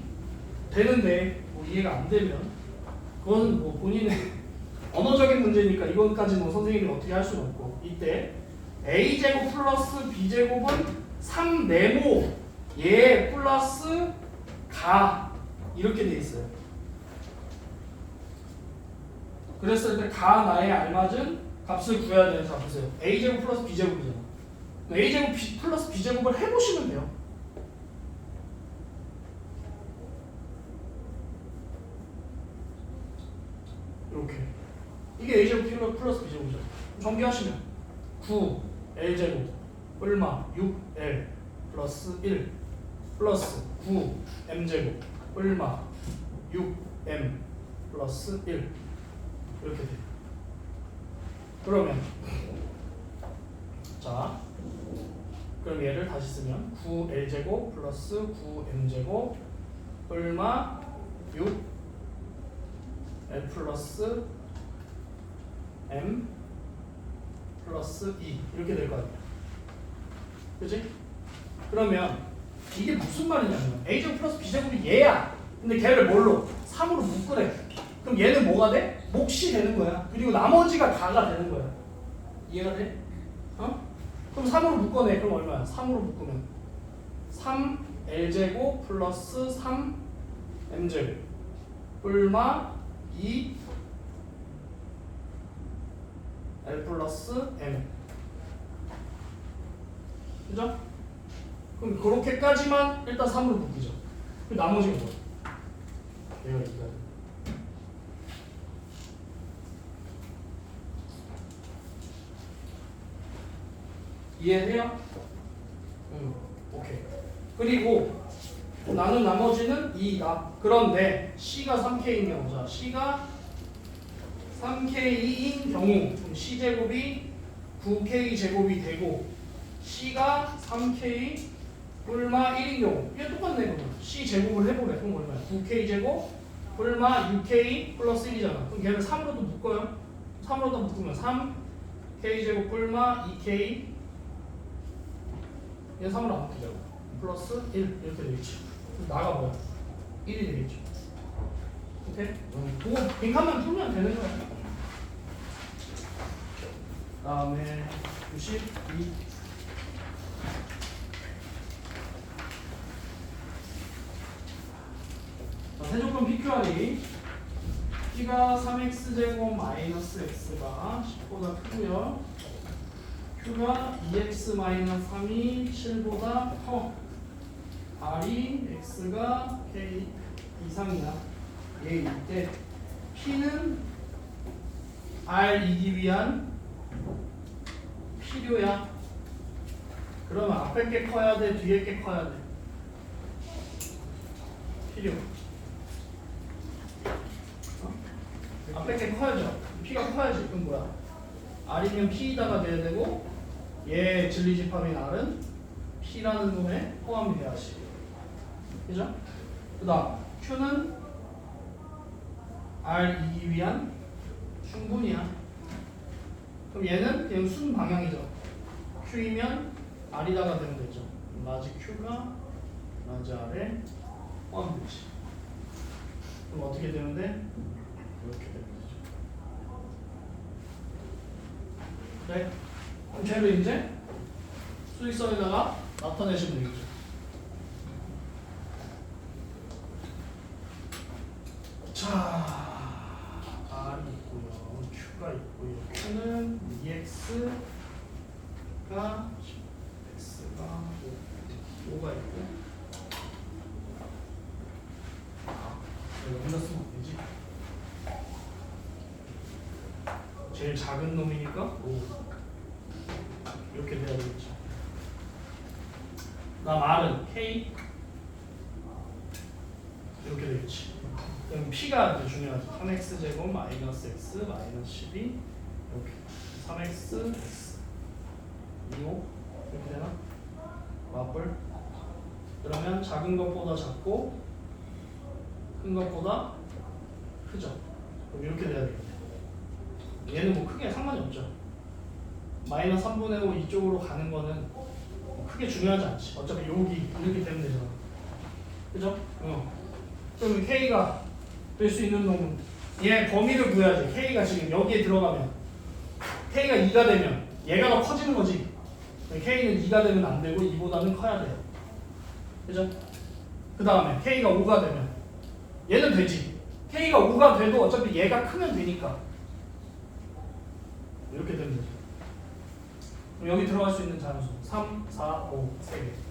Speaker 1: 되는데 뭐 이해가 안 되면 그건 뭐 본인의 언어적인 문제니까 이것까지는 뭐 선생님이 어떻게 할 수는 없고, 이때 a제곱 플러스 b제곱은 3네모 얘 플러스 가 이렇게 돼 있어요. 그랬을 때 가 나에 알맞은 값을 구해야 되는 자 보세요. a제곱 플러스 b제곱이잖아. a제곱 플러스 b제곱을 해보시면 돼요. 이렇게 이게 a제곱 플러스 b제곱이죠. 정비하시면 9l제곱 얼마 6l 플러스 1 플러스 9m제곱 얼마 6m 플러스 1 이렇게 돼요. 그러면 자 그럼 얘를 다시 쓰면 9l제곱 플러스 9m제곱 얼마 6 L 플러스 M 플러스 2 이렇게 될 거 아니야. 그치? 그러면 이게 무슨 말이냐면 A제곱 플러스 B제곱이 얘야. 근데 걔를 뭘로? 3으로 묶으래. 그럼 얘는 뭐가 돼? 몫이 되는 거야. 그리고 나머지가 다가 되는 거야. 이해가 돼? 어? 그럼 3으로 묶어내. 그럼 얼마야? 3으로 묶으면 3L제곱 플러스 3M제곱 얼마 2 L 플러스 M. 그죠? 그럼 그렇게까지만 일단 3으로 묶이죠. 그럼 나머지는 뭐야? 얘가 여기까지. 이해돼요? 오케이. 그리고 나는 나머지는 2다. 그런데 C가 3K인 경우, 자 C가 3K인 경우 그럼 C제곱이 9K 제곱이 되고 C가 3K 뿔마 1인 경우 이게 똑같네. 그러면 C 제곱을 해보래. 그럼 얼마야? 9K 제곱 뿔마 6K 플러스 1이잖아. 그럼 걔를 3으로도 묶어요. 3으로도 묶으면 3K 제곱 뿔마 2K 얘 3으로 안 묶이자고 플러스 1 이렇게 되겠지. 나가 뭐야? 1이 되겠죠. 오케이? 그거 빈칸만 풀면 되는 거야. 다음에 92 세조건 PQR이 P가 3x제곱 마이너스 x가 10보다 크고요. Q가 2x 마이너스 3이 7보다 커. R이 x가 k 이상이야. 얘일 때 P는 R이기 위한 필요야. 그러면 앞에 게 커야 돼, 뒤에 게 커야 돼? 필요. 앞에 게 커야죠. P가 커야지. 그럼 뭐야? R이면 P이다가 돼야 되고 얘 진리집합인 R은 P라는 놈에 포함이 돼야지. 그죠? 그 다음 Q는 R이기 위한 충분이야. 그럼 얘는 그냥 순 방향이죠. Q이면 R이다가 되면 되죠. 라지 Q가 라지 R에 포함되지. 그럼 어떻게 되면 돼? 이렇게 되면 되죠. 네? 그럼 쟤를 이제 수직선에다가 나타내시면 되겠죠. 자, R이 있고요. Q가 있고요. Q는 2X가 X가 5가 있고 여기다 쓰면 안 되지. 제일 작은 놈이니까 5 이렇게 돼야 되겠죠. 다음 R은 K 이렇게 되겠지. 그럼 P가 이제 중요하죠. 3x제곱 마이너스 x 마이너스 12 이렇게 3x x 25 이렇게 되나? 맞불. 그러면 작은 것보다 작고 큰 것보다 크죠. 그럼 이렇게 돼야 되겠네. 얘는 뭐 크게 상관이 없죠. 마이너스 3분의 5 이쪽으로 가는 거는 크게 중요하지 않지. 어차피 여기 이렇게 되면 되잖아. 그죠? 그러면 K가 될 수 있는 놈은 얘 범위를 구해야지. K가 지금 여기에 들어가면 K가 2가 되면 얘가 더 커지는 거지. K는 2가 되면 안 되고 2보다는 커야 돼요. 그죠? 그 다음에 K가 5가 되면 얘는 되지. K가 5가 돼도 어차피 얘가 크면 되니까 이렇게 되면 되죠. 그럼 여기 들어갈 수 있는 자연수 3, 4, 5 3개.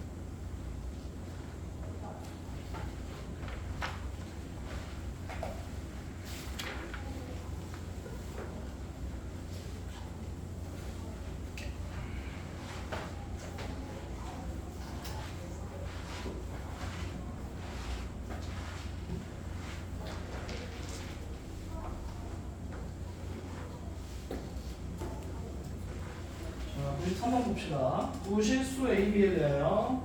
Speaker 1: 우리 3번 봅시다. 무실수 AB에 대하여.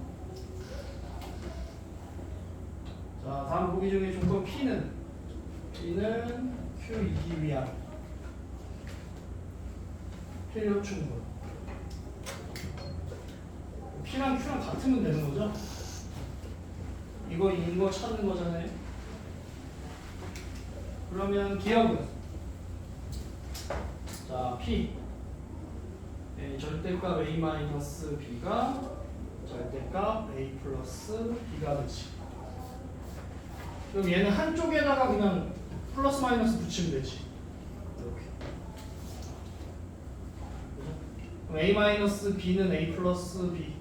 Speaker 1: 자, 다음 보기 중에 조건 P는 Q이기 위한 필요 충분. P랑 Q랑 같으면 되는 거죠? 이거 찾는 거잖아요. 그러면 기억은 자, P 절대값 A-B가 절대값 A 플러스 B가 되지. 그럼 얘는 한쪽에다가 그냥 플러스 마이너스 붙이면 되지. 이렇게. 그럼 A-B는 A 플러스 B.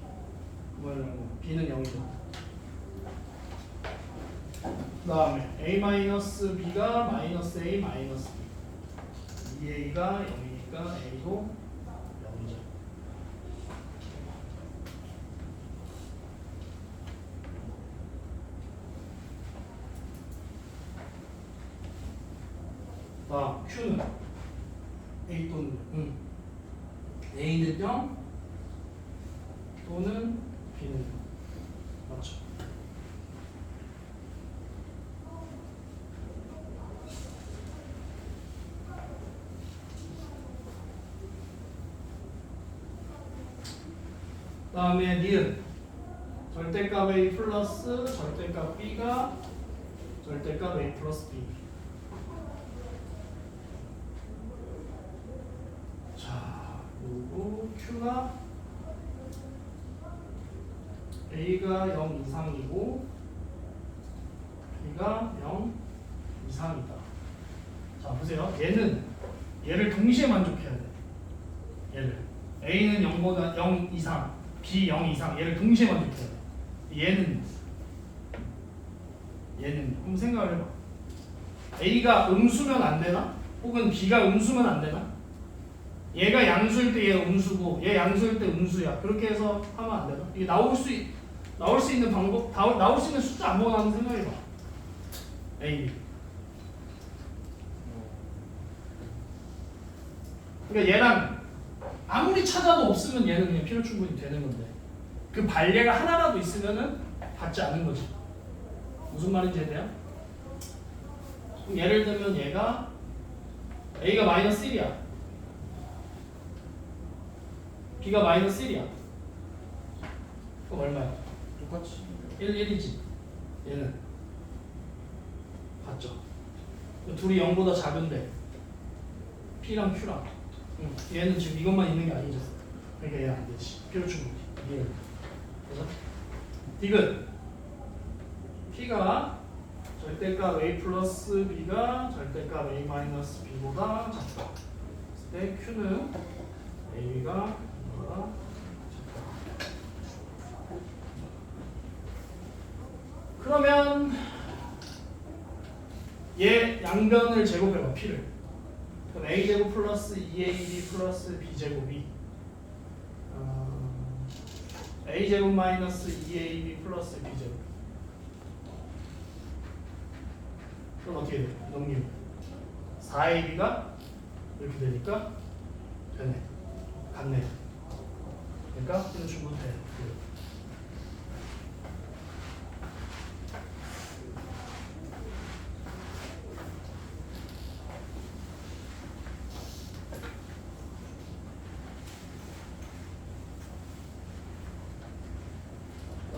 Speaker 1: B는 0이죠. 그 다음에 A-B가 마이너스 A 마이너스 B. 2A가 0이니까 A도 0이죠. 다음 Q는 A 또는 A는 0 또는 B는 0. 맞죠? 그 다음에 니은 절대값 A 플러스 절대값 B가 절대값 A 플러스 B. 자, 그리고 Q가 A가 0 이상이고 B가 0 이상이다. 자, 보세요. 얘를 동시에 만족해야 돼. 얘를 A는 0보다 0 이상, B 0 이상. 얘를 동시에 만족해야 돼. 얘는 한번 생각을 해봐. A가 음수면 안 되나? 혹은 B가 음수면 안 되나? 얘가 양수일 때 얘 음수고 얘 양수일 때 음수야. 그렇게 해서 하면 안 되나? 이게 나올 수 있는 방법, 나올 수 있는 숫자 아무거나 한번 생각해봐. A. 그러니까 얘랑 아무리 찾아도 없으면 얘는 그냥 필요 충분히 되는 건데 그 반례가 하나라도 있으면은 받지 않는 거지. 무슨 말인지 해야? 그럼 예를 들면 얘가 A가 마이너스 1이야. B가 마이너스 1이야. 그럼 얼마야?
Speaker 2: 똑같이
Speaker 1: 1이지. 얘는 봤죠? 둘이 0보다 작은데 P랑 Q랑 얘는 지금 이것만 있는 게 아니죠. 그러니까 얘는 안 되지. 필요 충분히. 얘는. 그래서 디귿 P가 절대값 A 플러스 B가 절대값 A 마이너스 B보다 작다. 그때 Q는 A가 B보다 작다. 그러면 얘 양변을 제곱해봐. P를. 그럼 A제곱 플러스 2AB 플러스 B제곱이 A제곱 마이너스 2AB 플러스 B제곱. 그럼 어떻게 돼? 넘기면 4AB가 이렇게 되니까 되네. 같네. 그러니까 이거 충분히 돼.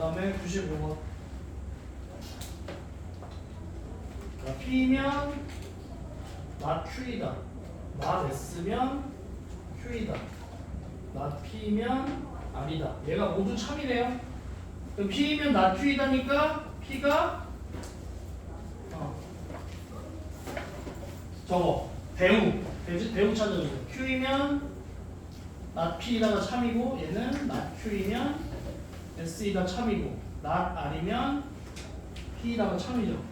Speaker 1: 다음에 95번. 자, P면 not Q이다. not S면 Q이다. not P면 R이다. 얘가 모두 참이래요. 그럼 P면 not Q이다니까 P가 저거 대우 찾아주세요. Q이면 not P이다가 참이고 얘는 not Q이면 S이다 참이고 not R이면 P이다가 참이죠.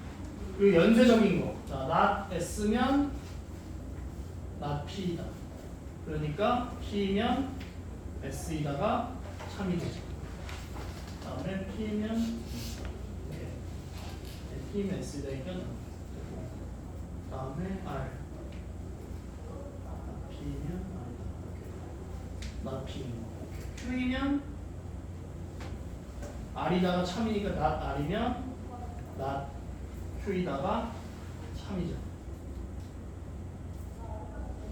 Speaker 1: 그리고 연쇄적인 거. 자, not S면 not P이다. 그러니까 P면 S이다가 참이 되죠. 다음에 P면 P면 S이다 이건 다음에 R. P면 R이다. not P면 Q이면 R이다가 참이니까 not R이면 not Q이다가 참이죠.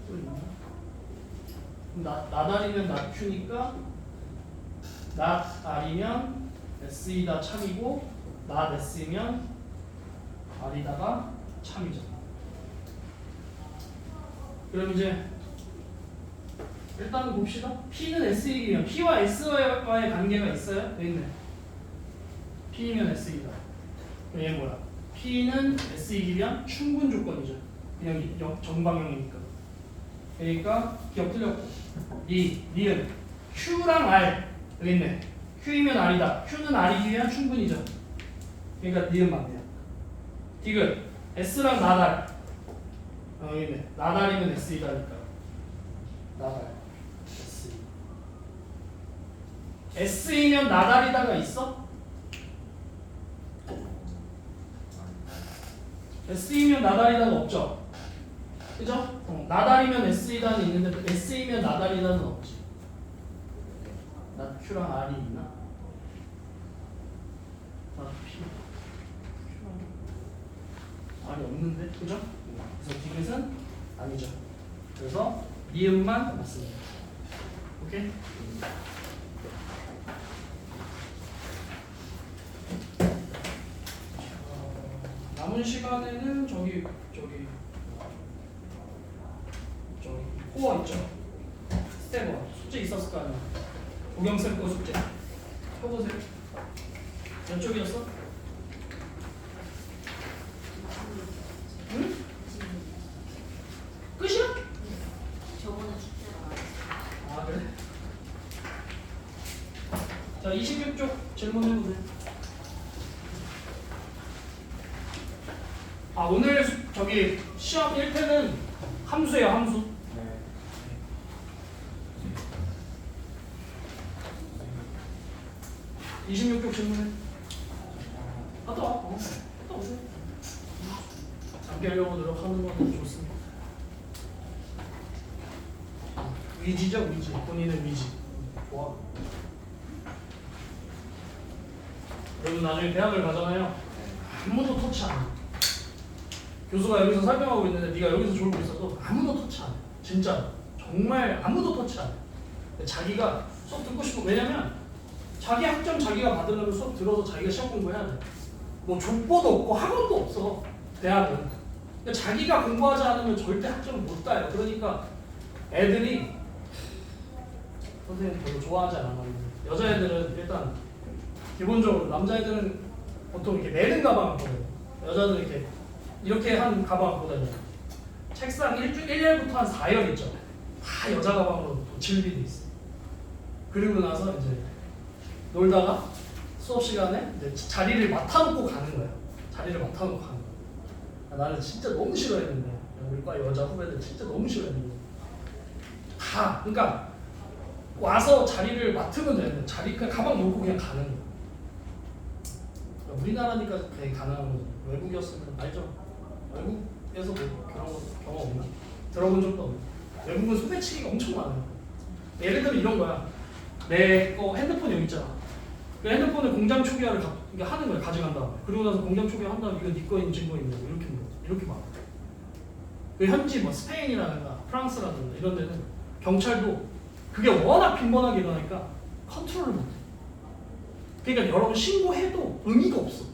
Speaker 1: 또 있나? not R이면 not Q니까 not R이면 S이다 참이고 not S이면 R이다가 참이죠. 그럼 이제 일단 봅시다. P는 S이면 P와 S와의 관계가 있어요? 여기 있네. P면 S이다. 그럼 얘 뭐야? P는 S이기면 충분 조건이죠. 그냥 정방형이니까. 그러니까 기억 틀렸고 니은 Q랑 R 여기 있네. Q이면 R이다. Q는 R이기면 충분이죠. 그러니까 니은 맞네요. 디귿 S랑 나달 여기 있네. 나달이면 S이다니까 나달 S. S이면 나달이다가 있어? S이면 나달이다가 없죠? 그죠? 나달이면 S이다는 있는데 S이면 나달이다는 없지. 나 Q랑 R이 있나? 나 P R이 없는데? 그죠? 그래서 디귿은 아니죠. 그래서 니은만 맞습니다. 오케이? 남은 시간에는 저기 코어 있죠? 스텝 1 숙제 있었을 거 아니야. 도경쌤 거 숙제 펴보세요. 몇 쪽이었어? 응? 끝이야?
Speaker 2: 저번에 숙제가
Speaker 1: 아 그래? 자 26쪽 질문해보세요. 아 오늘 저기 시험 1패는 함수예요. 함수. 26쪽 질문해. 갔다 와. 갔다 오세요. 잠기 하려고 노력하는 건 좋습니다. 위지죠, 위지. 본인의 위지. 좋아. 여러분 나중에 대학을 가잖아요. 아무도 터치 안 해. 교수가 여기서 설명하고 있는데 네가 여기서 졸고 있어도 아무도 터치 안 해. 진짜 정말 아무도 터치 안 해. 자기가 수업 듣고 싶고 왜냐면 자기 학점 자기가 받으려면 수업 들어서 자기가 시험 공부해야 돼. 뭐 족보도 없고 학원도 없어. 대학은. 그러니까 자기가 공부하지 않으면 절대 학점을 못 따요. 그러니까 애들이 선생님 별로 좋아하지 않아요. 여자애들은 일단 기본적으로 남자애들은 보통 이렇게 매는 가방을 보내요. 여자들은 이렇게 한 가방을 보내요. 책상 1열부터 한 4열 있죠. 다 여자 가방으로 질비돼 있어. 그리고 나서 이제 놀다가 수업 시간에 이제 자리를 맡아놓고 가는 거야. 자리를 맡아놓고 가는 거야. 나는 진짜 너무 싫어했는데 우리 과 여자 후배들 진짜 너무 싫어했는데 다 그러니까 와서 자리를 맡으면 되는데 자리 그냥 가방 놓고 그냥 가는 거야. 우리나라니까 되게 가능한 거죠. 외국이었으면 알죠? 외국에서 뭐 그런 거 경험 없나? 들어본 적도 없나? 외국은 소매치기가 엄청 많아요. 예를 들면 이런 거야. 내 거 핸드폰 여기 있잖아. 그 핸드폰을 공장 초기화를 하는 거야. 가져간 다음에. 그리고 나서 공장 초기화 한 다음에 이거 네 거인 증거 있냐고 이렇게 막. 그 현지 뭐 스페인이라든가 프랑스라든가 이런 데는 경찰도 그게 워낙 빈번하게 일어나니까 컨트롤을 못해. 그러니까 여러분 신고해도 의미가 없어.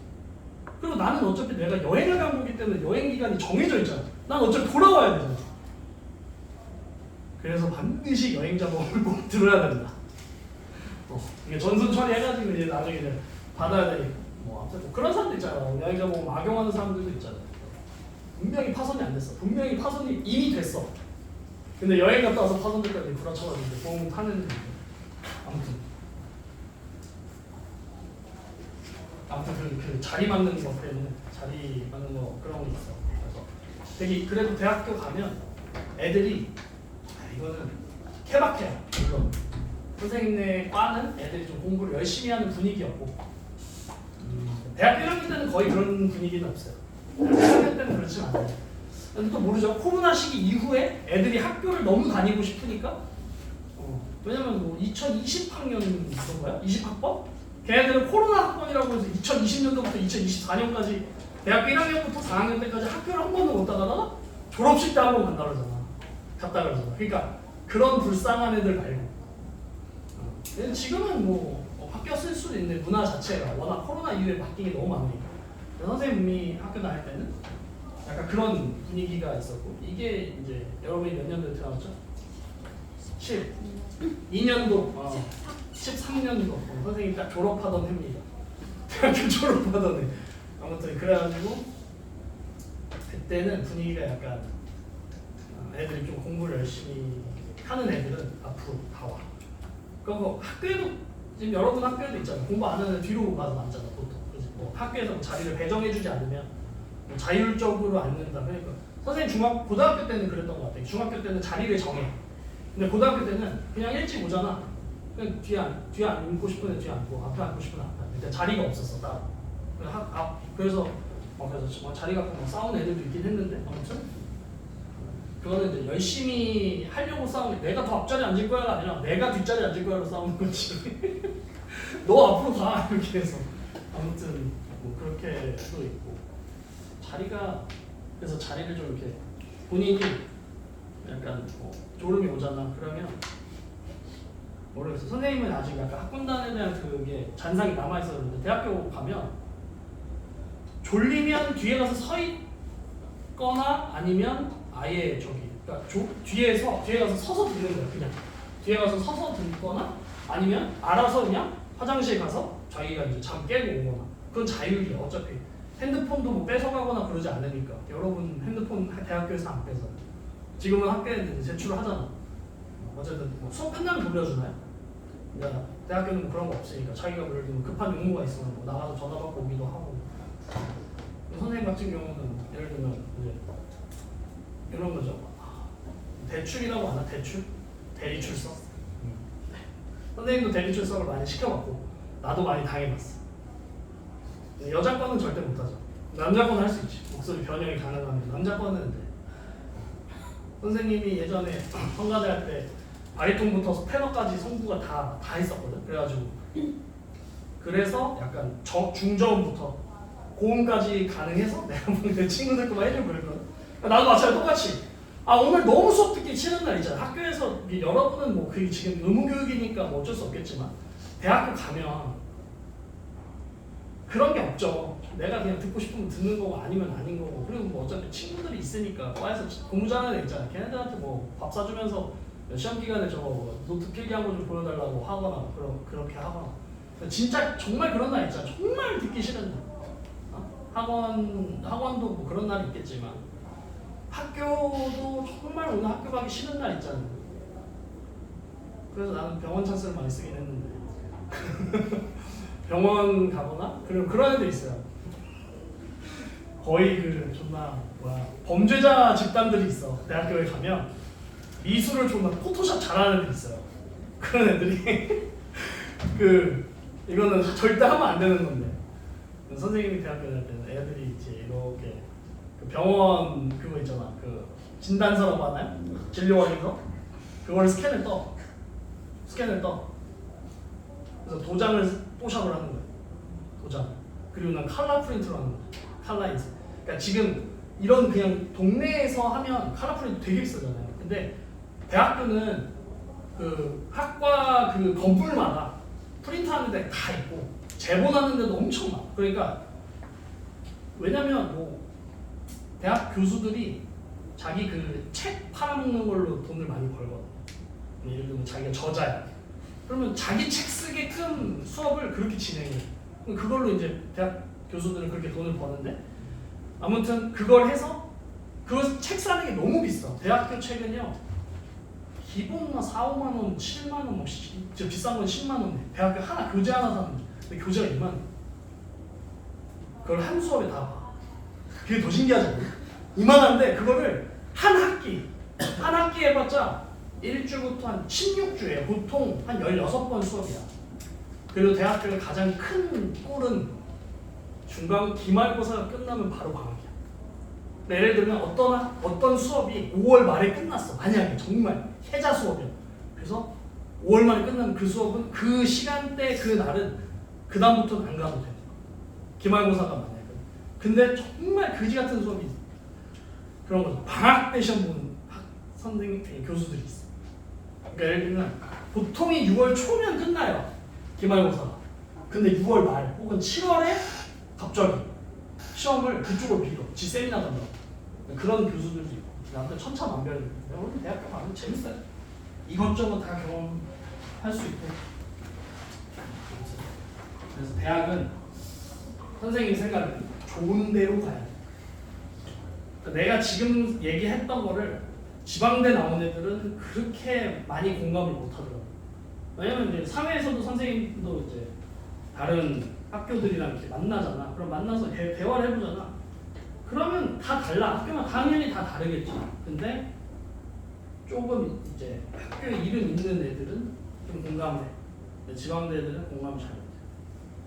Speaker 1: 그리고 나는 어차피 내가 여행을 간 거기 때문에 여행 기간이 정해져 있잖아. 난 어차피 돌아와야 되잖아. 그래서 반드시 여행자 보험을 꼭 들어야 된다. 이게 전순 처리해가지고 이제 나중에 이제 받아야 되니까. 뭐 아무튼 뭐 그런 사람도 있잖아. 여행자 보험 악용하는 사람들도 있잖아. 분명히 파손이 안 됐어. 분명히 파손이 이미 됐어. 근데 여행 갔다 와서 파손될까지 구라쳐가지고 보험 타는 데 아무튼 그 자리 맞는 거 때문에 자리 맞는 거 그런 거 있어. 그래서 되게 그래도 대학교 가면 애들이 이거는 케바케야. 물론 선생님네 과는 애들이 좀 공부를 열심히 하는 분위기였고 대학교 1학년 때는 거의 그런 분위기는 없어요. 대학교 1학년 때는 그렇진 않아요. 근데 또 모르죠. 코로나 시기 이후에 애들이 학교를 너무 다니고 싶으니까 왜냐면 뭐 2020학년인가요? 20학번? 걔네들은 코로나 학번이라고 해서 2020년도부터 2024년까지 대학교 1학년부터 4학년 때까지 학교를 한 번도 못 가다가 졸업식 때 한 번 간다 그러잖아. 갔다 그러잖아. 그러니까 그런 불쌍한 애들 말고 지금은 뭐 바뀌어 쓸 수도 있는데 문화 자체가 워낙 코로나 이후에 바뀐 게 너무 많으니까 선생님이 학교 다닐 때는 약간 그런 분위기가 있었고 이게 이제 여러분이 몇 년도에 들어갔죠? 2년도 13년도 선생님이 딱 졸업하던 해입니다. 대학교 졸업하던 해. 아무튼 그래가지고 그때는 분위기가 약간 애들이 좀 공부를 열심히 하는 애들은 앞으로 다 와. 그리고 학교에도 지금 여러분 학교에도 있잖아요. 공부 안 하는 애 뒤로 가서 앉잖아 보통. 그래서 뭐 학교에서 뭐 자리를 배정해주지 않으면 뭐 자율적으로 앉는다. 그러니까 선생님 고등학교 때는 그랬던 것 같아요. 중학교 때는 자리를 정해. 근데 고등학교 때는 그냥 일찍 오잖아. 그냥 뒤에 앉고 싶은 애 뒤에 앉고 앞에 앉고 싶은 애 앞에 앉고. 그때 자리가 없었어 따로. 그래서 자리가 막 싸우는 애들도 있긴 했는데 아무튼 그거는 이제 열심히 하려고 싸우는 내가 더 앞자리 앉을 거야가 아니라 내가 뒷자리 앉을 거야로 싸우는 거지. 너 앞으로 가 이렇게 해서 아무튼 뭐 그렇게도 있고 자리가 그래서 자리를 좀 이렇게 본인이 약간 졸음이 오잖아. 그러면 모르겠어. 선생님은 아직 약간 학군단에 대한 그게 잔상이 남아 있어서 그런데 대학교 가면 졸리면 뒤에 가서 서 있거나 아니면 아예 그러니까 뒤에 가서 서서 듣는 거야. 그냥 뒤에 가서 서서 듣거나 아니면 알아서 그냥 화장실 가서 자기가 이제 잠 깨고 오거나 그건 자율이야. 어차피 핸드폰도 뭐 뺏어가거나 그러지 않으니까. 여러분 핸드폰 대학교에서 안 뺏어. 지금은 학교에 제출을 하잖아. 어쨌든 뭐 수업 끝나면 돌려주나요? 그러니까 대학교는 뭐 그런 거 없으니까 자기가 예를 들면 급한 용무가 있으면 뭐 나가서 전화 받고 오기도 하고. 선생님 같은 경우는 예를 들면 이제 이런 거죠. 대출이라고 하나? 대리출석? 선생님도 대리출석을 많이 시켜봤고 나도 많이 당해봤어. 여자 거는 절대 못하죠. 남자 거는 할 수 있지. 목소리 변형이 가능하면. 남자 거는 이제 선생님이 예전에 성가대 할 때 바리톤부터 테너까지 성부가 다 했었거든. 그래가지고 그래서 약간 중저음부터 고음까지 가능해서 내가 내 친구들도 해주고 그랬거든. 나도 마찬가지로 똑같이 오늘 너무 수업 듣기 싫은 날 있잖아. 학교에서 여러분은 뭐 그게 지금 의무교육이니까 뭐 어쩔 수 없겠지만 대학교 가면 그런 게 없죠. 내가 그냥 듣고 싶으면 듣는 거고 아니면 아닌 거고. 그리고 뭐 어차피 친구들이 있으니까 과에서 공부 잘하는 애 있잖아. 걔네들한테 뭐 밥 사주면서 시험 기간에 저거 노트 필기한 거 좀 보여달라고 하거나 그렇게 하거나. 진짜 정말 그런 날 있잖아. 정말 듣기 싫은 날. 학원도 뭐 그런 날이 있겠지만 학교도 정말 오늘 학교 가기 싫은 날 있잖아. 그래서 나는 병원 찬스를 많이 쓰긴 했는데 병원 가거나 그런 애들 있어요. 거의 존나 범죄자 집단들이 있어. 대학교에 가면 미술을 존나 포토샵 잘하는 애들 있어요. 그런 애들이 이거는 절대 하면 안 되는 건데 선생님이 대학교 다닐 때는 애들이 이제 이렇게 병원 그거 있잖아. 진단서라고 하나요? 진료 확인서? 그걸 스캔을 떠. 그래서 도장을 뽀샵을 하는 거야. 도장. 그리고 난 칼라 프린트로 하는 거야. 칼라 인쇄. 그러니까 지금 이런 그냥 동네에서 하면 칼라 프린트 되게 비싸잖아요. 근데 대학교는 학과 건물마다 프린트하는 데 다 있고 제본하는데도 엄청 많아. 그러니까 왜냐면 뭐 대학 교수들이 자기 그 책 팔아먹는 걸로 돈을 많이 벌거든. 예를 들면 자기가 저자야. 그러면 자기 책 쓰게끔 수업을 그렇게 진행해. 그걸로 이제 대학 교수들은 그렇게 돈을 버는데 아무튼 그걸 해서 그 책 사는 게 너무 비싸. 대학교 책은요 기본 4, 5만 원, 7만 원, 진짜 비싼 건 10만 원. 대학교 하나 교재 하나 사는 근데 교재가 2만 원. 그걸 한 수업에 다 봐. 그게 더 신기하잖아. 이만한데 그거를 한 학기 해봤자 1주부터 한 16주예요. 보통 한 16번 수업이야. 그리고 대학교의 가장 큰 꿀은 중간 기말고사가 끝나면 바로 방학이야. 예를 들면 어떤 수업이 5월 말에 끝났어. 만약에 정말 해자 수업이야. 그래서 5월 말에 끝나면 그 수업은 그 시간대 그 날은 그 다음부터는 안 가도 돼. 기말고사가 만약에. 근데 정말 그지 같은 수업이 있어. 그런 거죠. 방학 때 시험 보는 선생님, 교수들이 있어. 그러니까 예를 들면 보통이 6월 초면 끝나요. 기말고사가. 근데 6월 말 혹은 7월에 갑자기 시험을 그쪽으로 빌어. 지 세미나 간다고. 그런 교수들도 있고. 아무튼 천차만별이에요. 우리 대학교 가면 재밌어요. 이것저것 다 경험할 수 있고. 그래서 대학은 선생님 생각은 좋은 데로 가야 돼. 내가 지금 얘기했던 거를 지방대 나온 애들은 그렇게 많이 공감을 못 하더라고요. 왜냐면 이제 사회에서도 선생님도 이제 다른 학교들이랑 이렇게 만나잖아. 그럼 만나서 대화를 해보잖아. 그러면 다 달라. 학교만 당연히 다 다르겠지. 근데 조금 이제 학교 이름 있는 애들은 좀 공감해. 지방대 애들은 공감을 잘 못해.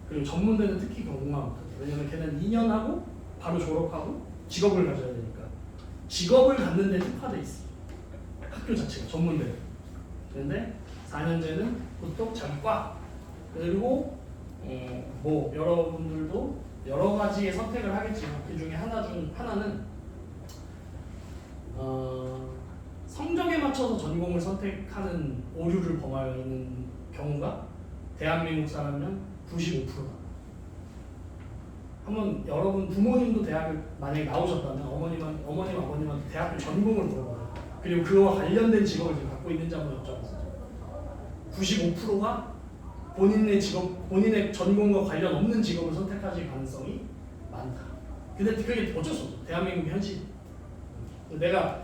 Speaker 1: 그리고 전문대는 특히 공감 못해. 왜냐면 걔는 2년 하고 바로 졸업하고 직업을 가져야 되니까. 직업을 갖는 데 특화돼 있어. 학교 자체가 전문대. 그런데 4년제는 보통 자기 과. 그리고 뭐 여러분들도 여러 가지의 선택을 하겠지만 그 중에 하나는 성적에 맞춰서 전공을 선택하는 오류를 범하는 경우가 대한민국 사람은 95%다. 한번 여러분 부모님도 대학을 만약에 나오셨다면 어머님 아버님한테 대학교 전공을 물어봐요. 그리고 그와 관련된 직업을 지금 갖고 있는지 한번 여쭤보세요. 95%가 본인의 전공과 관련 없는 직업을 선택하실 가능성이 많다. 근데 그게 어쩔 수 없어. 대한민국 현실. 내가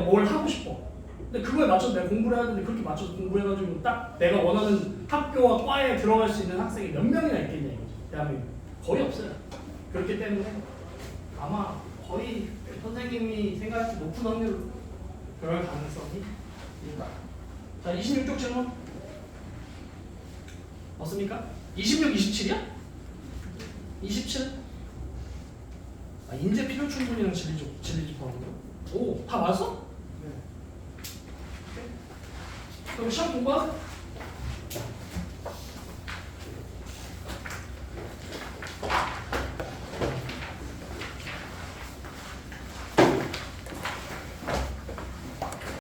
Speaker 1: 뭘 하고 싶어. 근데 그거에 맞춰서 내가 공부를 해야 되는데 그렇게 맞춰서 공부해가지고 딱 내가 원하는 학교와 과에 들어갈 수 있는 학생이 몇 명이나 있겠냐 이거죠. 대한민국 거의 없어요. 그렇기 때문에 아마 거의 선생님이 생각할 때 높은 확률로 그럴 가능성이 있다. 자, 26쪽 질문 맞습니까? 26, 27이야? 27? 아, 인재 필요 충분이랑 진리적 포함이요? 오, 다 맞았어? 네. 그럼 시험 공부하세요.